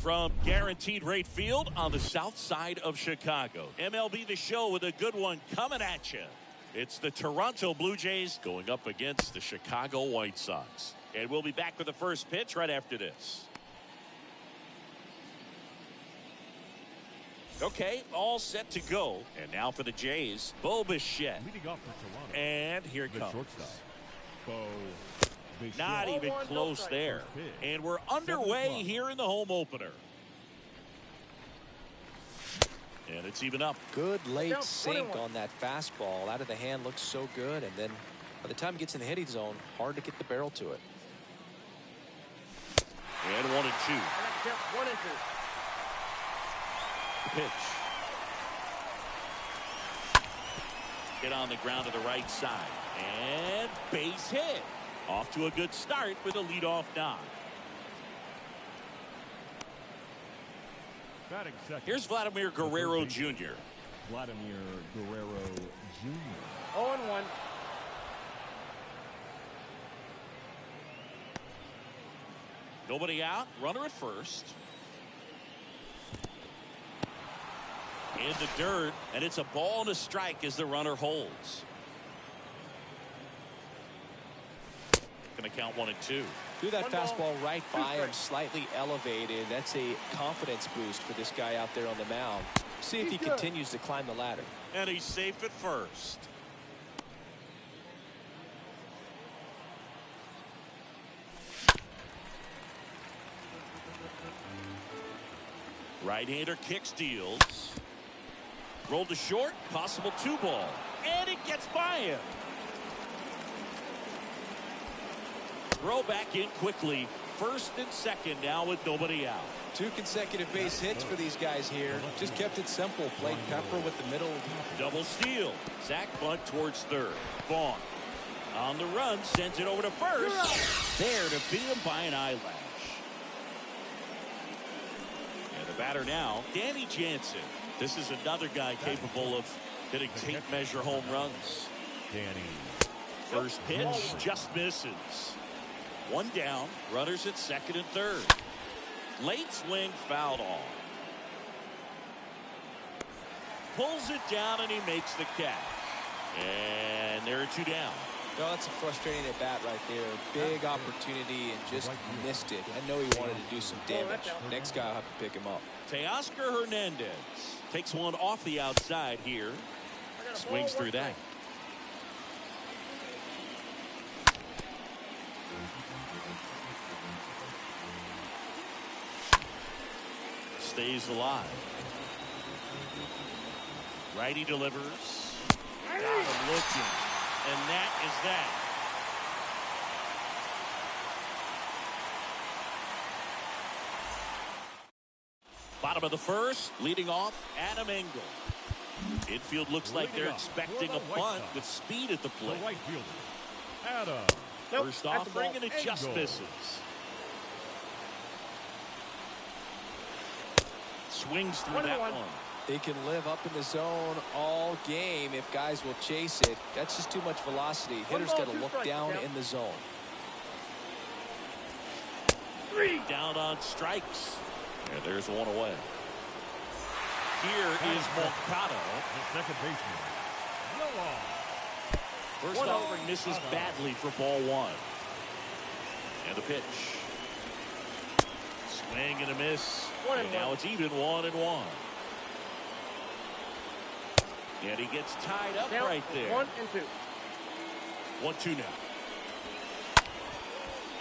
From Guaranteed Rate Field on the south side of Chicago. MLB The Show with a good one coming at you. It's the Toronto Blue Jays going up against the Chicago White Sox. And we'll be back with the first pitch right after this. Okay, all set to go. And now for the Jays, Bo Bichette. Leading off for Toronto. And here it comes. Shortstop, Bo Bichette. Not even close there. And we're underway here in the home opener. And it's even up. Good late sink on that fastball. Out of the hand, looks so good. And then by the time it gets in the hitting zone, hard to get the barrel to it. And 1-2. Yep, 1 and 2. Pitch. Get on the ground to the right side. And base hit. Off to a good start with a leadoff knock. Batting second. Here's Vladimir Guerrero Jr. Vladimir Guerrero Jr. 0 and 1. Nobody out. Runner at first. In the dirt, and it's a ball and a strike as the runner holds. Going to count 1 and 2. Threw that 1 ball, fastball right 2 by him, strikes. slightly elevated. That's a confidence boost for this guy out there on the mound. See if he He's good. continues to climb the ladder. And he's safe at first. Right-hander kicks, deals. Rolled to short, possible 2-ball. And it gets by him. Throw back in quickly. First and second now with nobody out. 2 consecutive base hits for these guys here. Just kept it simple. Played Pepper with the middle. Double steal. Zach bunt towards third. Vaughn on the run, sends it over to first. There to beat him by an eyelash. And the batter now, Danny Jansen. This is another guy capable of hitting tape measure home runs. Danny. First pitch just misses. 1 down, runners at second and third. Late swing, fouled off. Pulls it down and he makes the catch. And there are 2 down. No, that's a frustrating at bat right there. Big opportunity and just missed it. I know he wanted to do some damage. Next guy will have to pick him up. Teoscar Hernandez takes one off the outside here. Swings through that. Stays alive. Righty delivers. Got him looking. And that is that. Bottom of the first, leading off, Adam Engel. Infield looks like they're expecting a bunt with speed at the The plate. right fielder. Adam. Nope, First that's off, the ball. bringing it just Engel. misses. Swings through 1 and that 1. one. They can live up in the zone all game if guys will chase it. That's just too much velocity. Hitters ball, got to 2 look strikes, down yeah. in the zone. 3. Down on strikes. And there's 1 away. Here is Moncada. The second baseman. Noah. First 1-0. offering misses badly for ball 1. And the pitch. Swing and a miss. 1 And and now 1. it's even 1-1. And he gets tied up Count right there. 1 and 2. 1-2 now.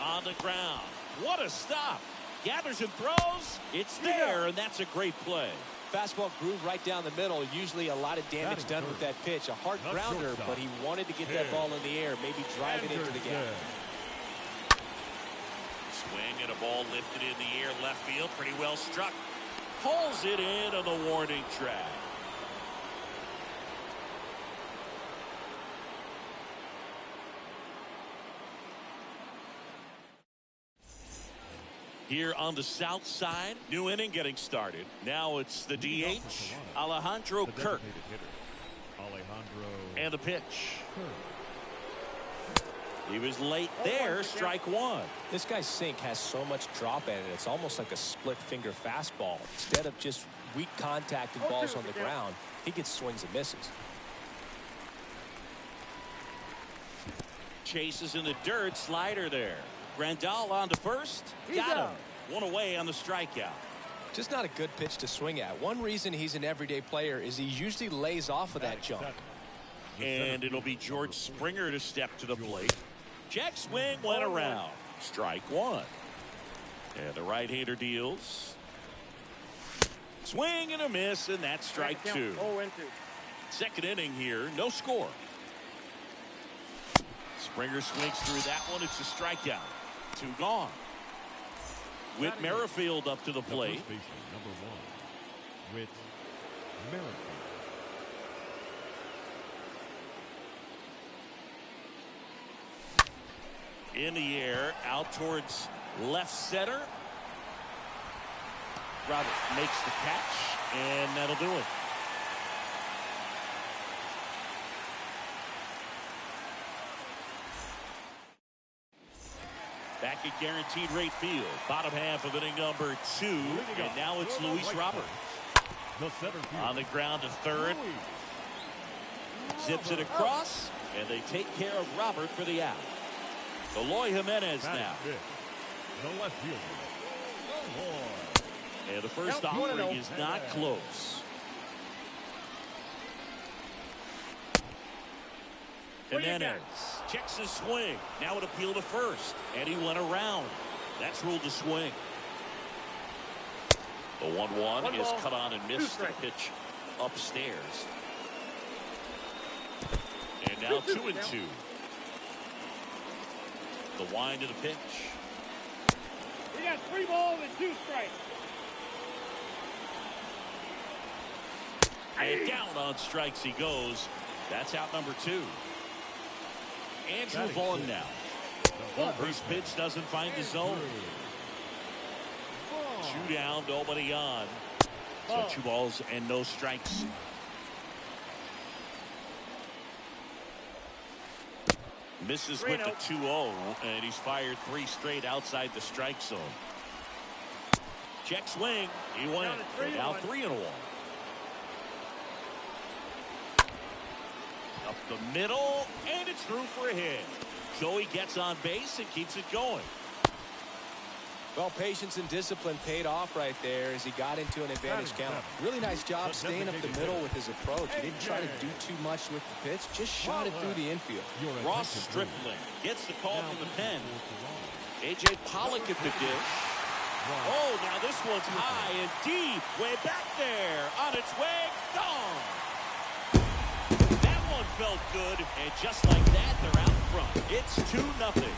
On the ground. What a stop. Gathers and throws. It's there, and that's a great play. Fastball groove right down the middle. Usually a lot of damage done with that pitch. A hard Not grounder, shortstop. but he wanted to get that ball in the air, maybe drive it into the gap. Anderson. Swing and a ball lifted in the air left field. Pretty well struck. Pulls it in on the warning track. Here on the south side, new inning getting started. Now it's the DH, Alejandro The Kirk, designated hitter. Alejandro and the pitch. Kirk. He was late there, strike 1. This guy's sink has so much drop in it. It's almost like a split finger fastball. Instead of just weak contact and balls on the ground, he gets swings and misses. Chases in the dirt, slider there. Grandal on to first. He's Got him. out. 1 away on the strikeout. Just not a good pitch to swing at. One reason he's an everyday player is he usually lays off of that jump. And it'll be George Springer to step to the plate. Check swing went around. Strike 1. And the right-hander deals. Swing and a miss, and that's strike 2. 0 and 2. Second inning here, no score. Springer swings through that one. It's a strikeout. 2 gone. Whit Merrifield up to the plate. First baseman, number 1, Whit Merrifield. In the air, out towards left center. Robert makes the catch, and that'll do it. Back at Guaranteed Rate Field, bottom half of inning number 2, and now it's Luis Robert. The center field. On the ground to third. Zips it across, and they take care of Robert for the out. Eloy Jimenez now. The left fielder. And the first offering is not close. Jimenez checks his swing. Now it appeal to first. And he went around. That's ruled a swing. The 1-1 is cut on and missed the pitch upstairs. And now 2-2. The wind of the pitch. He got 3 balls and 2 strikes. And down on strikes he goes. That's out number 2. Andrew Vaughn now. First pitch doesn't find the zone. 2 down, nobody on. So 2 balls and no strikes. Misses with the 2-0, and he's fired 3 straight outside the strike zone. Check swing. He went. Now 3-1. Up the middle, and it's through for a hit. Joey gets on base and keeps it going. Well, patience and discipline paid off right there as he got into an advantage count. Really nice job staying up the middle with his approach. He didn't try to do too much with the pitch, just shot it through the infield. Ross Stripling gets the call from the pen. A.J. Pollock at the dish. Oh, now this one's high and deep. Way back there. On its way. Gone. That one felt good. And just like that, they're out front. It's 2-0.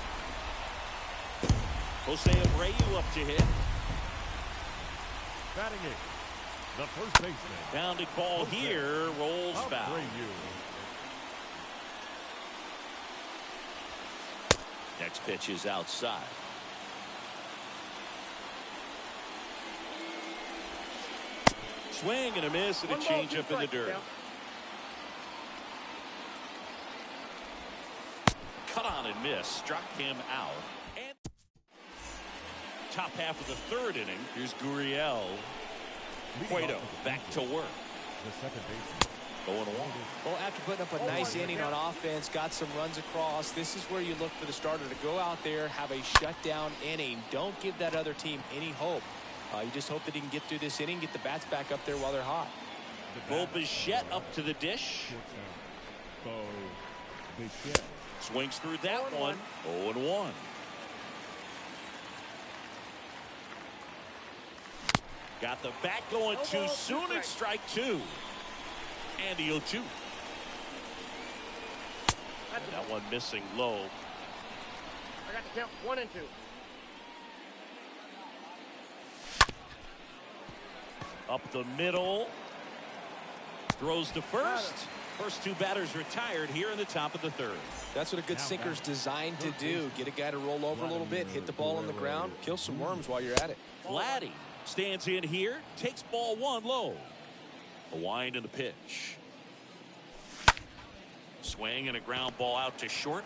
Jose Abreu up to hit. Batting it, the first baseman. Grounded ball here. Rolls foul. Next pitch is outside. Swing and a miss and a changeup in the dirt. Cut on and miss. Struck him out. And top half of the 3rd inning. Here's Gurriel. Cueto back to work. The second baseman. Going along. Well, after putting up a nice inning on offense, got some runs across, this is where you look for the starter to go out there, have a shutdown inning. Don't give that other team any hope. You just hope that he can get through this inning, get the bats back up there while they're hot. Bo Bichette up to the dish. Bo Bichette. Swings through that one. 0-1. Got the bat going too soon and strike 2. And the 0-2. That one missing low. I got to count 1 and 2. Up the middle. Throws to first. First 2 batters retired here in the top of the 3rd. That's what a good sinker's designed to do. Get a guy to roll over a little bit, hit the ball on the ground, kill some worms while you're at it. Vladdy stands in here, takes ball 1 low. A wind in the pitch. Swing and a ground ball out to short.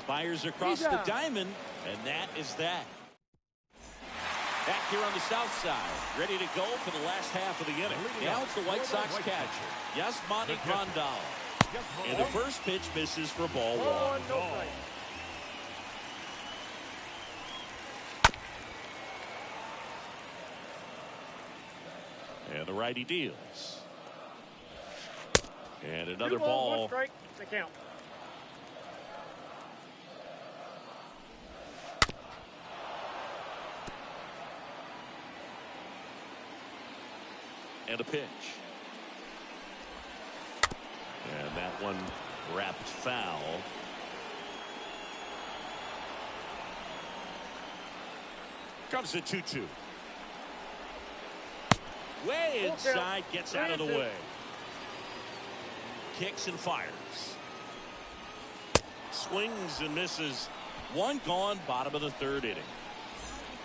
Fires across the diamond, and that is that. Back here on the south side, ready to go for the last half of the inning. Now it's the White Sox catcher, Yasmani Grandal. And the first pitch misses for ball 1. And the righty deals. And another ball. 1 strike to count. And a pitch. And that one wrapped foul. Comes the 2-2. Way inside, gets out of the way. Kicks and fires. Swings and misses. One gone, bottom of the third inning.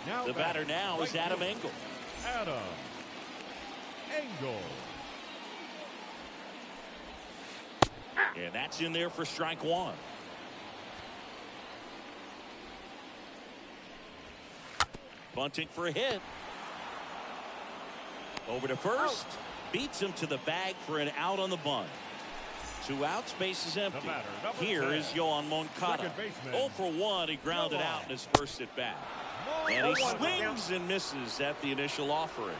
Now The batter now is Adam Engel. Adam Engel. And that's in there for strike one. Bunting for a hit. Over to first. Beats him to the bag for an out on the bunt. 2 outs, base is empty. Here 10. is Yoan Moncada. Second baseman. 0 for 1. He grounded out in his first at bat. And he swings and misses at the initial offering.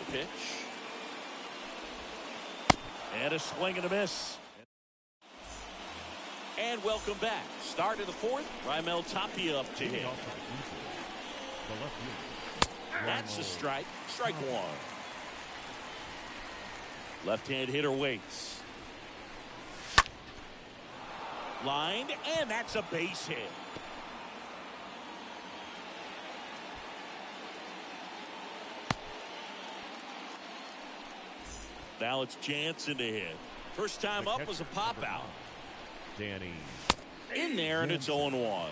The pitch. And a swing and a miss. And welcome back. Start of the fourth. Raimel Tapia up to hit. The left fielder. That's a strike. Strike one. Left-hand hitter waits. Lined, and that's a base hit. Now it's Jansen to hit. First time up was a pop out. Danny. In there, and it's 0-1.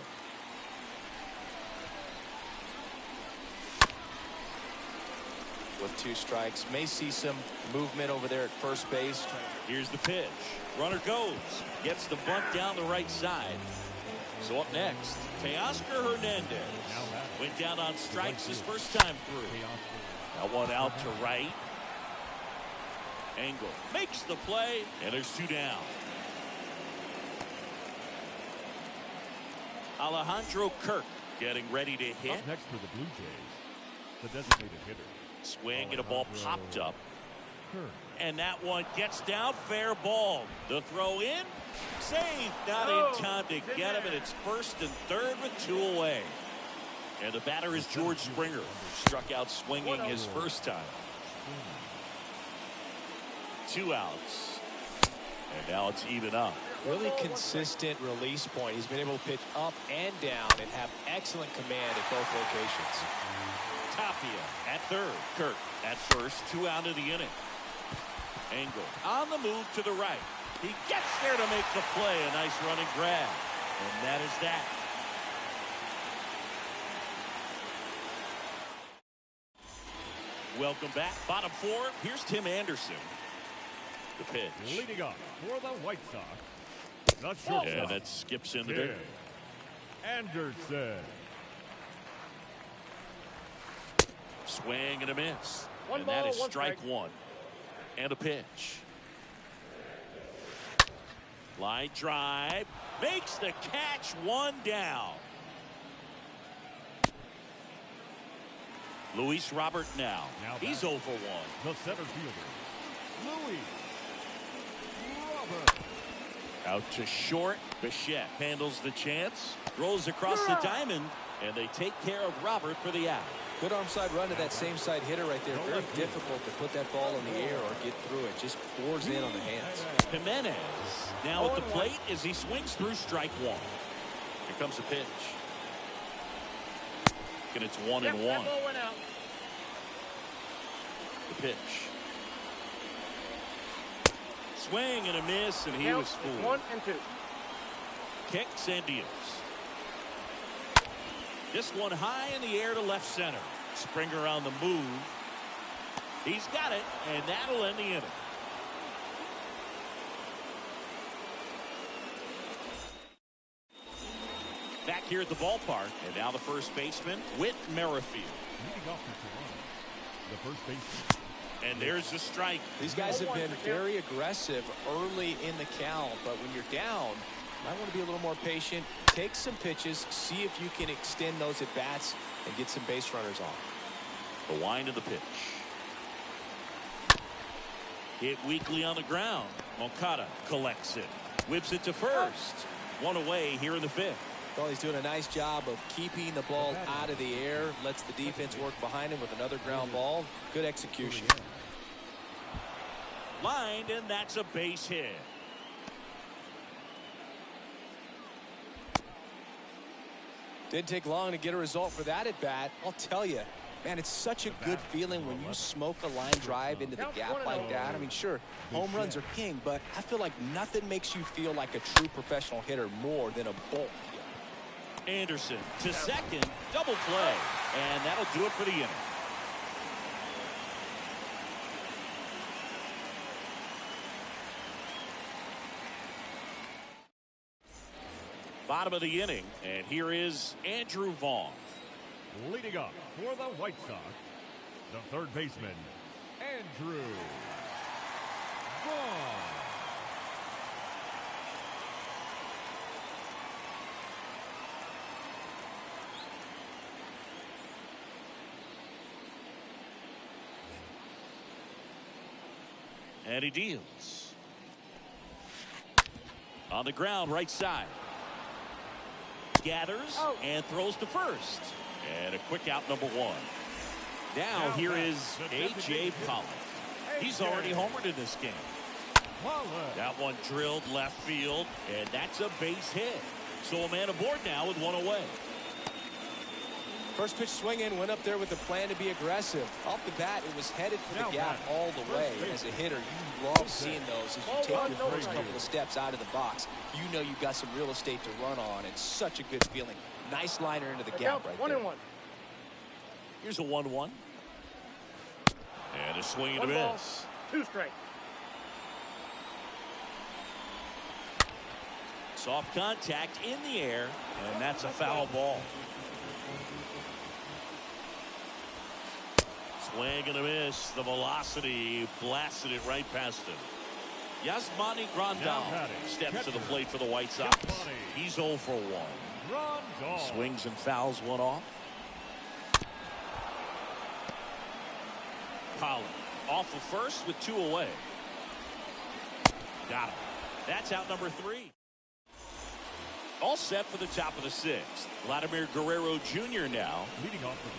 With 2 strikes, may see some movement over there at first base. Here's the pitch. Runner goes. Gets the bunt down the right side. So up next, Teoscar Hernandez. Went down on strikes his first time through. That one out to right. Engel makes the play, and there's 2 down. Alejandro Kirk getting ready to hit. Up next for the Blue Jays, the designated hitter. Swing and a ball popped up. Kirk. And that one gets down, fair ball. The throw in, safe, not in time to get him, and it's first and third with 2 away. And the batter is George Springer, struck out swinging his first time. 2 outs. And now it's even up. Really consistent release point. He's been able to pitch up and down and have excellent command at both locations. Tapia at third. Kirk at first. 2 out of the inning. Engel on the move to the right. He gets there to make the play. A nice running grab. And that is that. Welcome back. Bottom 4. Here's Tim Anderson. The pitch. Leading up for the White Sox, the shortstop. And it skips into there. Anderson. Swing and a miss. One And that ball, is one strike strike. 1. And a pitch. Line drive. Makes the catch. 1 down. Luis Robert now. He's 0 for 1. The center fielder, Luis Robert. Out to short. Bichette handles the chance. Throws across the diamond. And they take care of Robert for the out. Good arm side run to that same side hitter right there. Very difficult to put that ball in the air or get through it. Just pours in on the hands. Jimenez now at the plate as he swings through strike 1. Here comes the pitch. And it's 1-1. That ball went out. The pitch. Swing and a miss, and he Count was fooled. 1 and 2. Kicks and deals. This one high in the air to left center. Springer on the move. He's got it, and that'll end the inning. Back here at the ballpark, and now the first baseman, Whit Merrifield. Leading off for Toronto, the first baseman. And there's the strike. These guys have been very aggressive early in the count, but when you're down, you might want to be a little more patient. Take some pitches, see if you can extend those at bats and get some base runners on. The wind of the pitch. Hit weakly on the ground. Moncada collects it. Whips it to first. 1 away here in the 5th. Well, he's doing a nice job of keeping the ball out of the air. Lets the defense work behind him with another ground ball. Good execution. Lined, and that's a base hit. Didn't take long to get a result for that at bat. I'll tell you, man, it's such a good feeling when you smoke a line drive into the gap like that. I mean, sure, home runs are king, but I feel like nothing makes you feel like a true professional hitter more than a bolt. Anderson to second, double play, and that'll do it for the inning. Bottom of the inning, and here is Andrew Vaughn. Leading up for the White Sox, the third baseman, Andrew Vaughn. And he deals. On the ground, right side. Gathers and throws to first. And a quick out, number one. Now here is A.J. Pollock. He's already homered in this game. That one drilled left field, and that's a base hit. So a man aboard now with one away. First pitch swinging, went up there with a plan to be aggressive. Off the bat, it was headed for the gap all the way. As a hitter, you love seeing those as you take your first couple of steps out of the box. You know you've got some real estate to run on. It's such a good feeling. Nice liner into the gap right there. 1-1. Here's a 1-1. And a swing and a miss. 2 strikes. Soft contact in the air, and that's a foul ball. Swing and a miss. The velocity blasted it right past him. Yasmani Grandal steps to the plate for the White Sox. He's 0 for 1. Swings and fouls one off. Pollock off of first with 2 away. Got him. That's out number 3. All set for the top of the 6th. Vladimir Guerrero Jr. now. Leading off for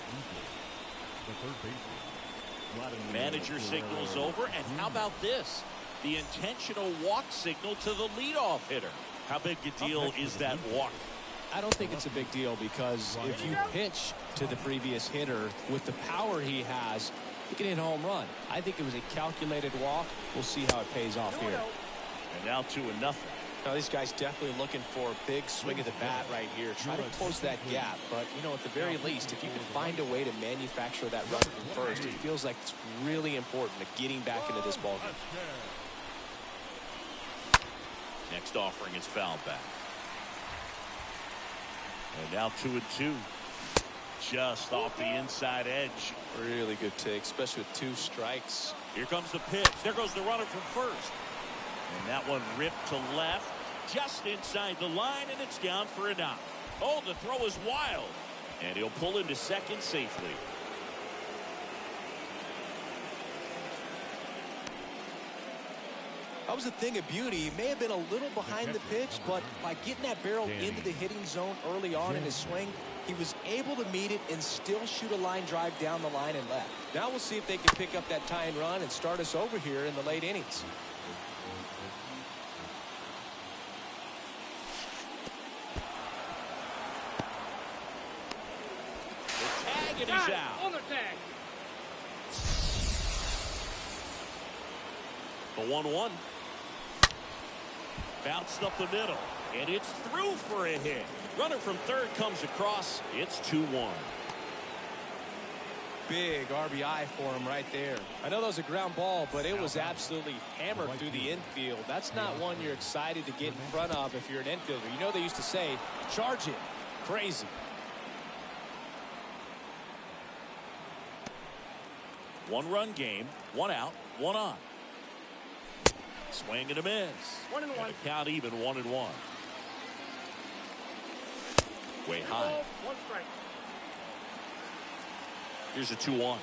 the third baseman. Manager signals over, and how about this? The intentional walk signal to the leadoff hitter. How big a deal is that walk? I don't think it's a big deal because if you pitch to the previous hitter with the power he has, he can hit a home run. I think it was a calculated walk. We'll see how it pays off here. And now 2-0. Now, these guys definitely looking for a big swing of the bat right here. Try to close that gap. But, you know, at the very least, if you can find a way to manufacture that run from first, it feels like it's really important to getting back into this ballgame. Next offering is fouled back. And now 2-2. Just off the inside edge. Really good take, especially with 2 strikes. Here comes the pitch. There goes the runner from first. And that one ripped to left, just inside the line, and it's down for a knock. Oh, the throw is wild. And he'll pull into second safely. That was a thing of beauty. He may have been a little behind the pitch, but by getting that barrel into the hitting zone early on in his swing, he was able to meet it and still shoot a line drive down the line and left. Now we'll see if they can pick up that tying run and start us over here in the late innings. And he's out. On the tag. The 1-1. Bounced up the middle. And it's through for a hit. Runner from third comes across. It's 2-1. Big RBI for him right there. I know that was a ground ball, but it was absolutely hammered through the infield. That's not one you're excited to get in front of if you're an infielder. You know they used to say, charge it. Crazy. One-run game, 1 out, 1 on. Swing and a miss. 1-1. And the count even, 1-1. Way high. 1 strike. Here's a 2-1.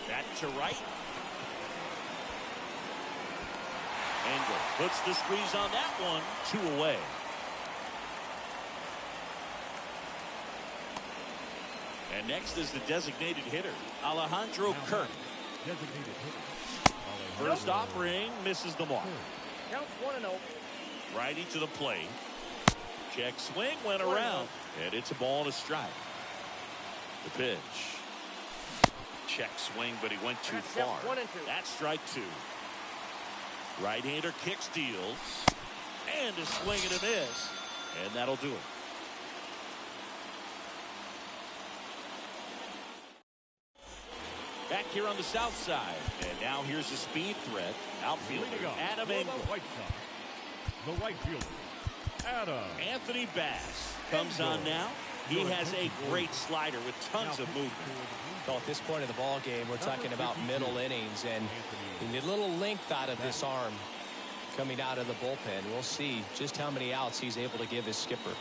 Back to right. Engel puts the squeeze on that one. 2 away. And next is the designated hitter, Alejandro Kirk. Designated hitter, First offering misses the mark. Counts 1-0. Righty to the plate. Check swing went around. And it's a ball and a strike. The pitch. Check swing, but he went too far. 1-2. That's strike 2. Right-hander kick steals. And a swing and a miss. And that'll do it. Back here on the south side. And now here's a speed threat. Outfielder Adam Engel. White Sox, the right fielder, Adam Anthony Bass comes on now. He has a great slider with tons of movement. So at this point of the ball game, we're talking about middle innings, and you need a little length out of this arm coming out of the bullpen. We'll see just how many outs he's able to give his skipper.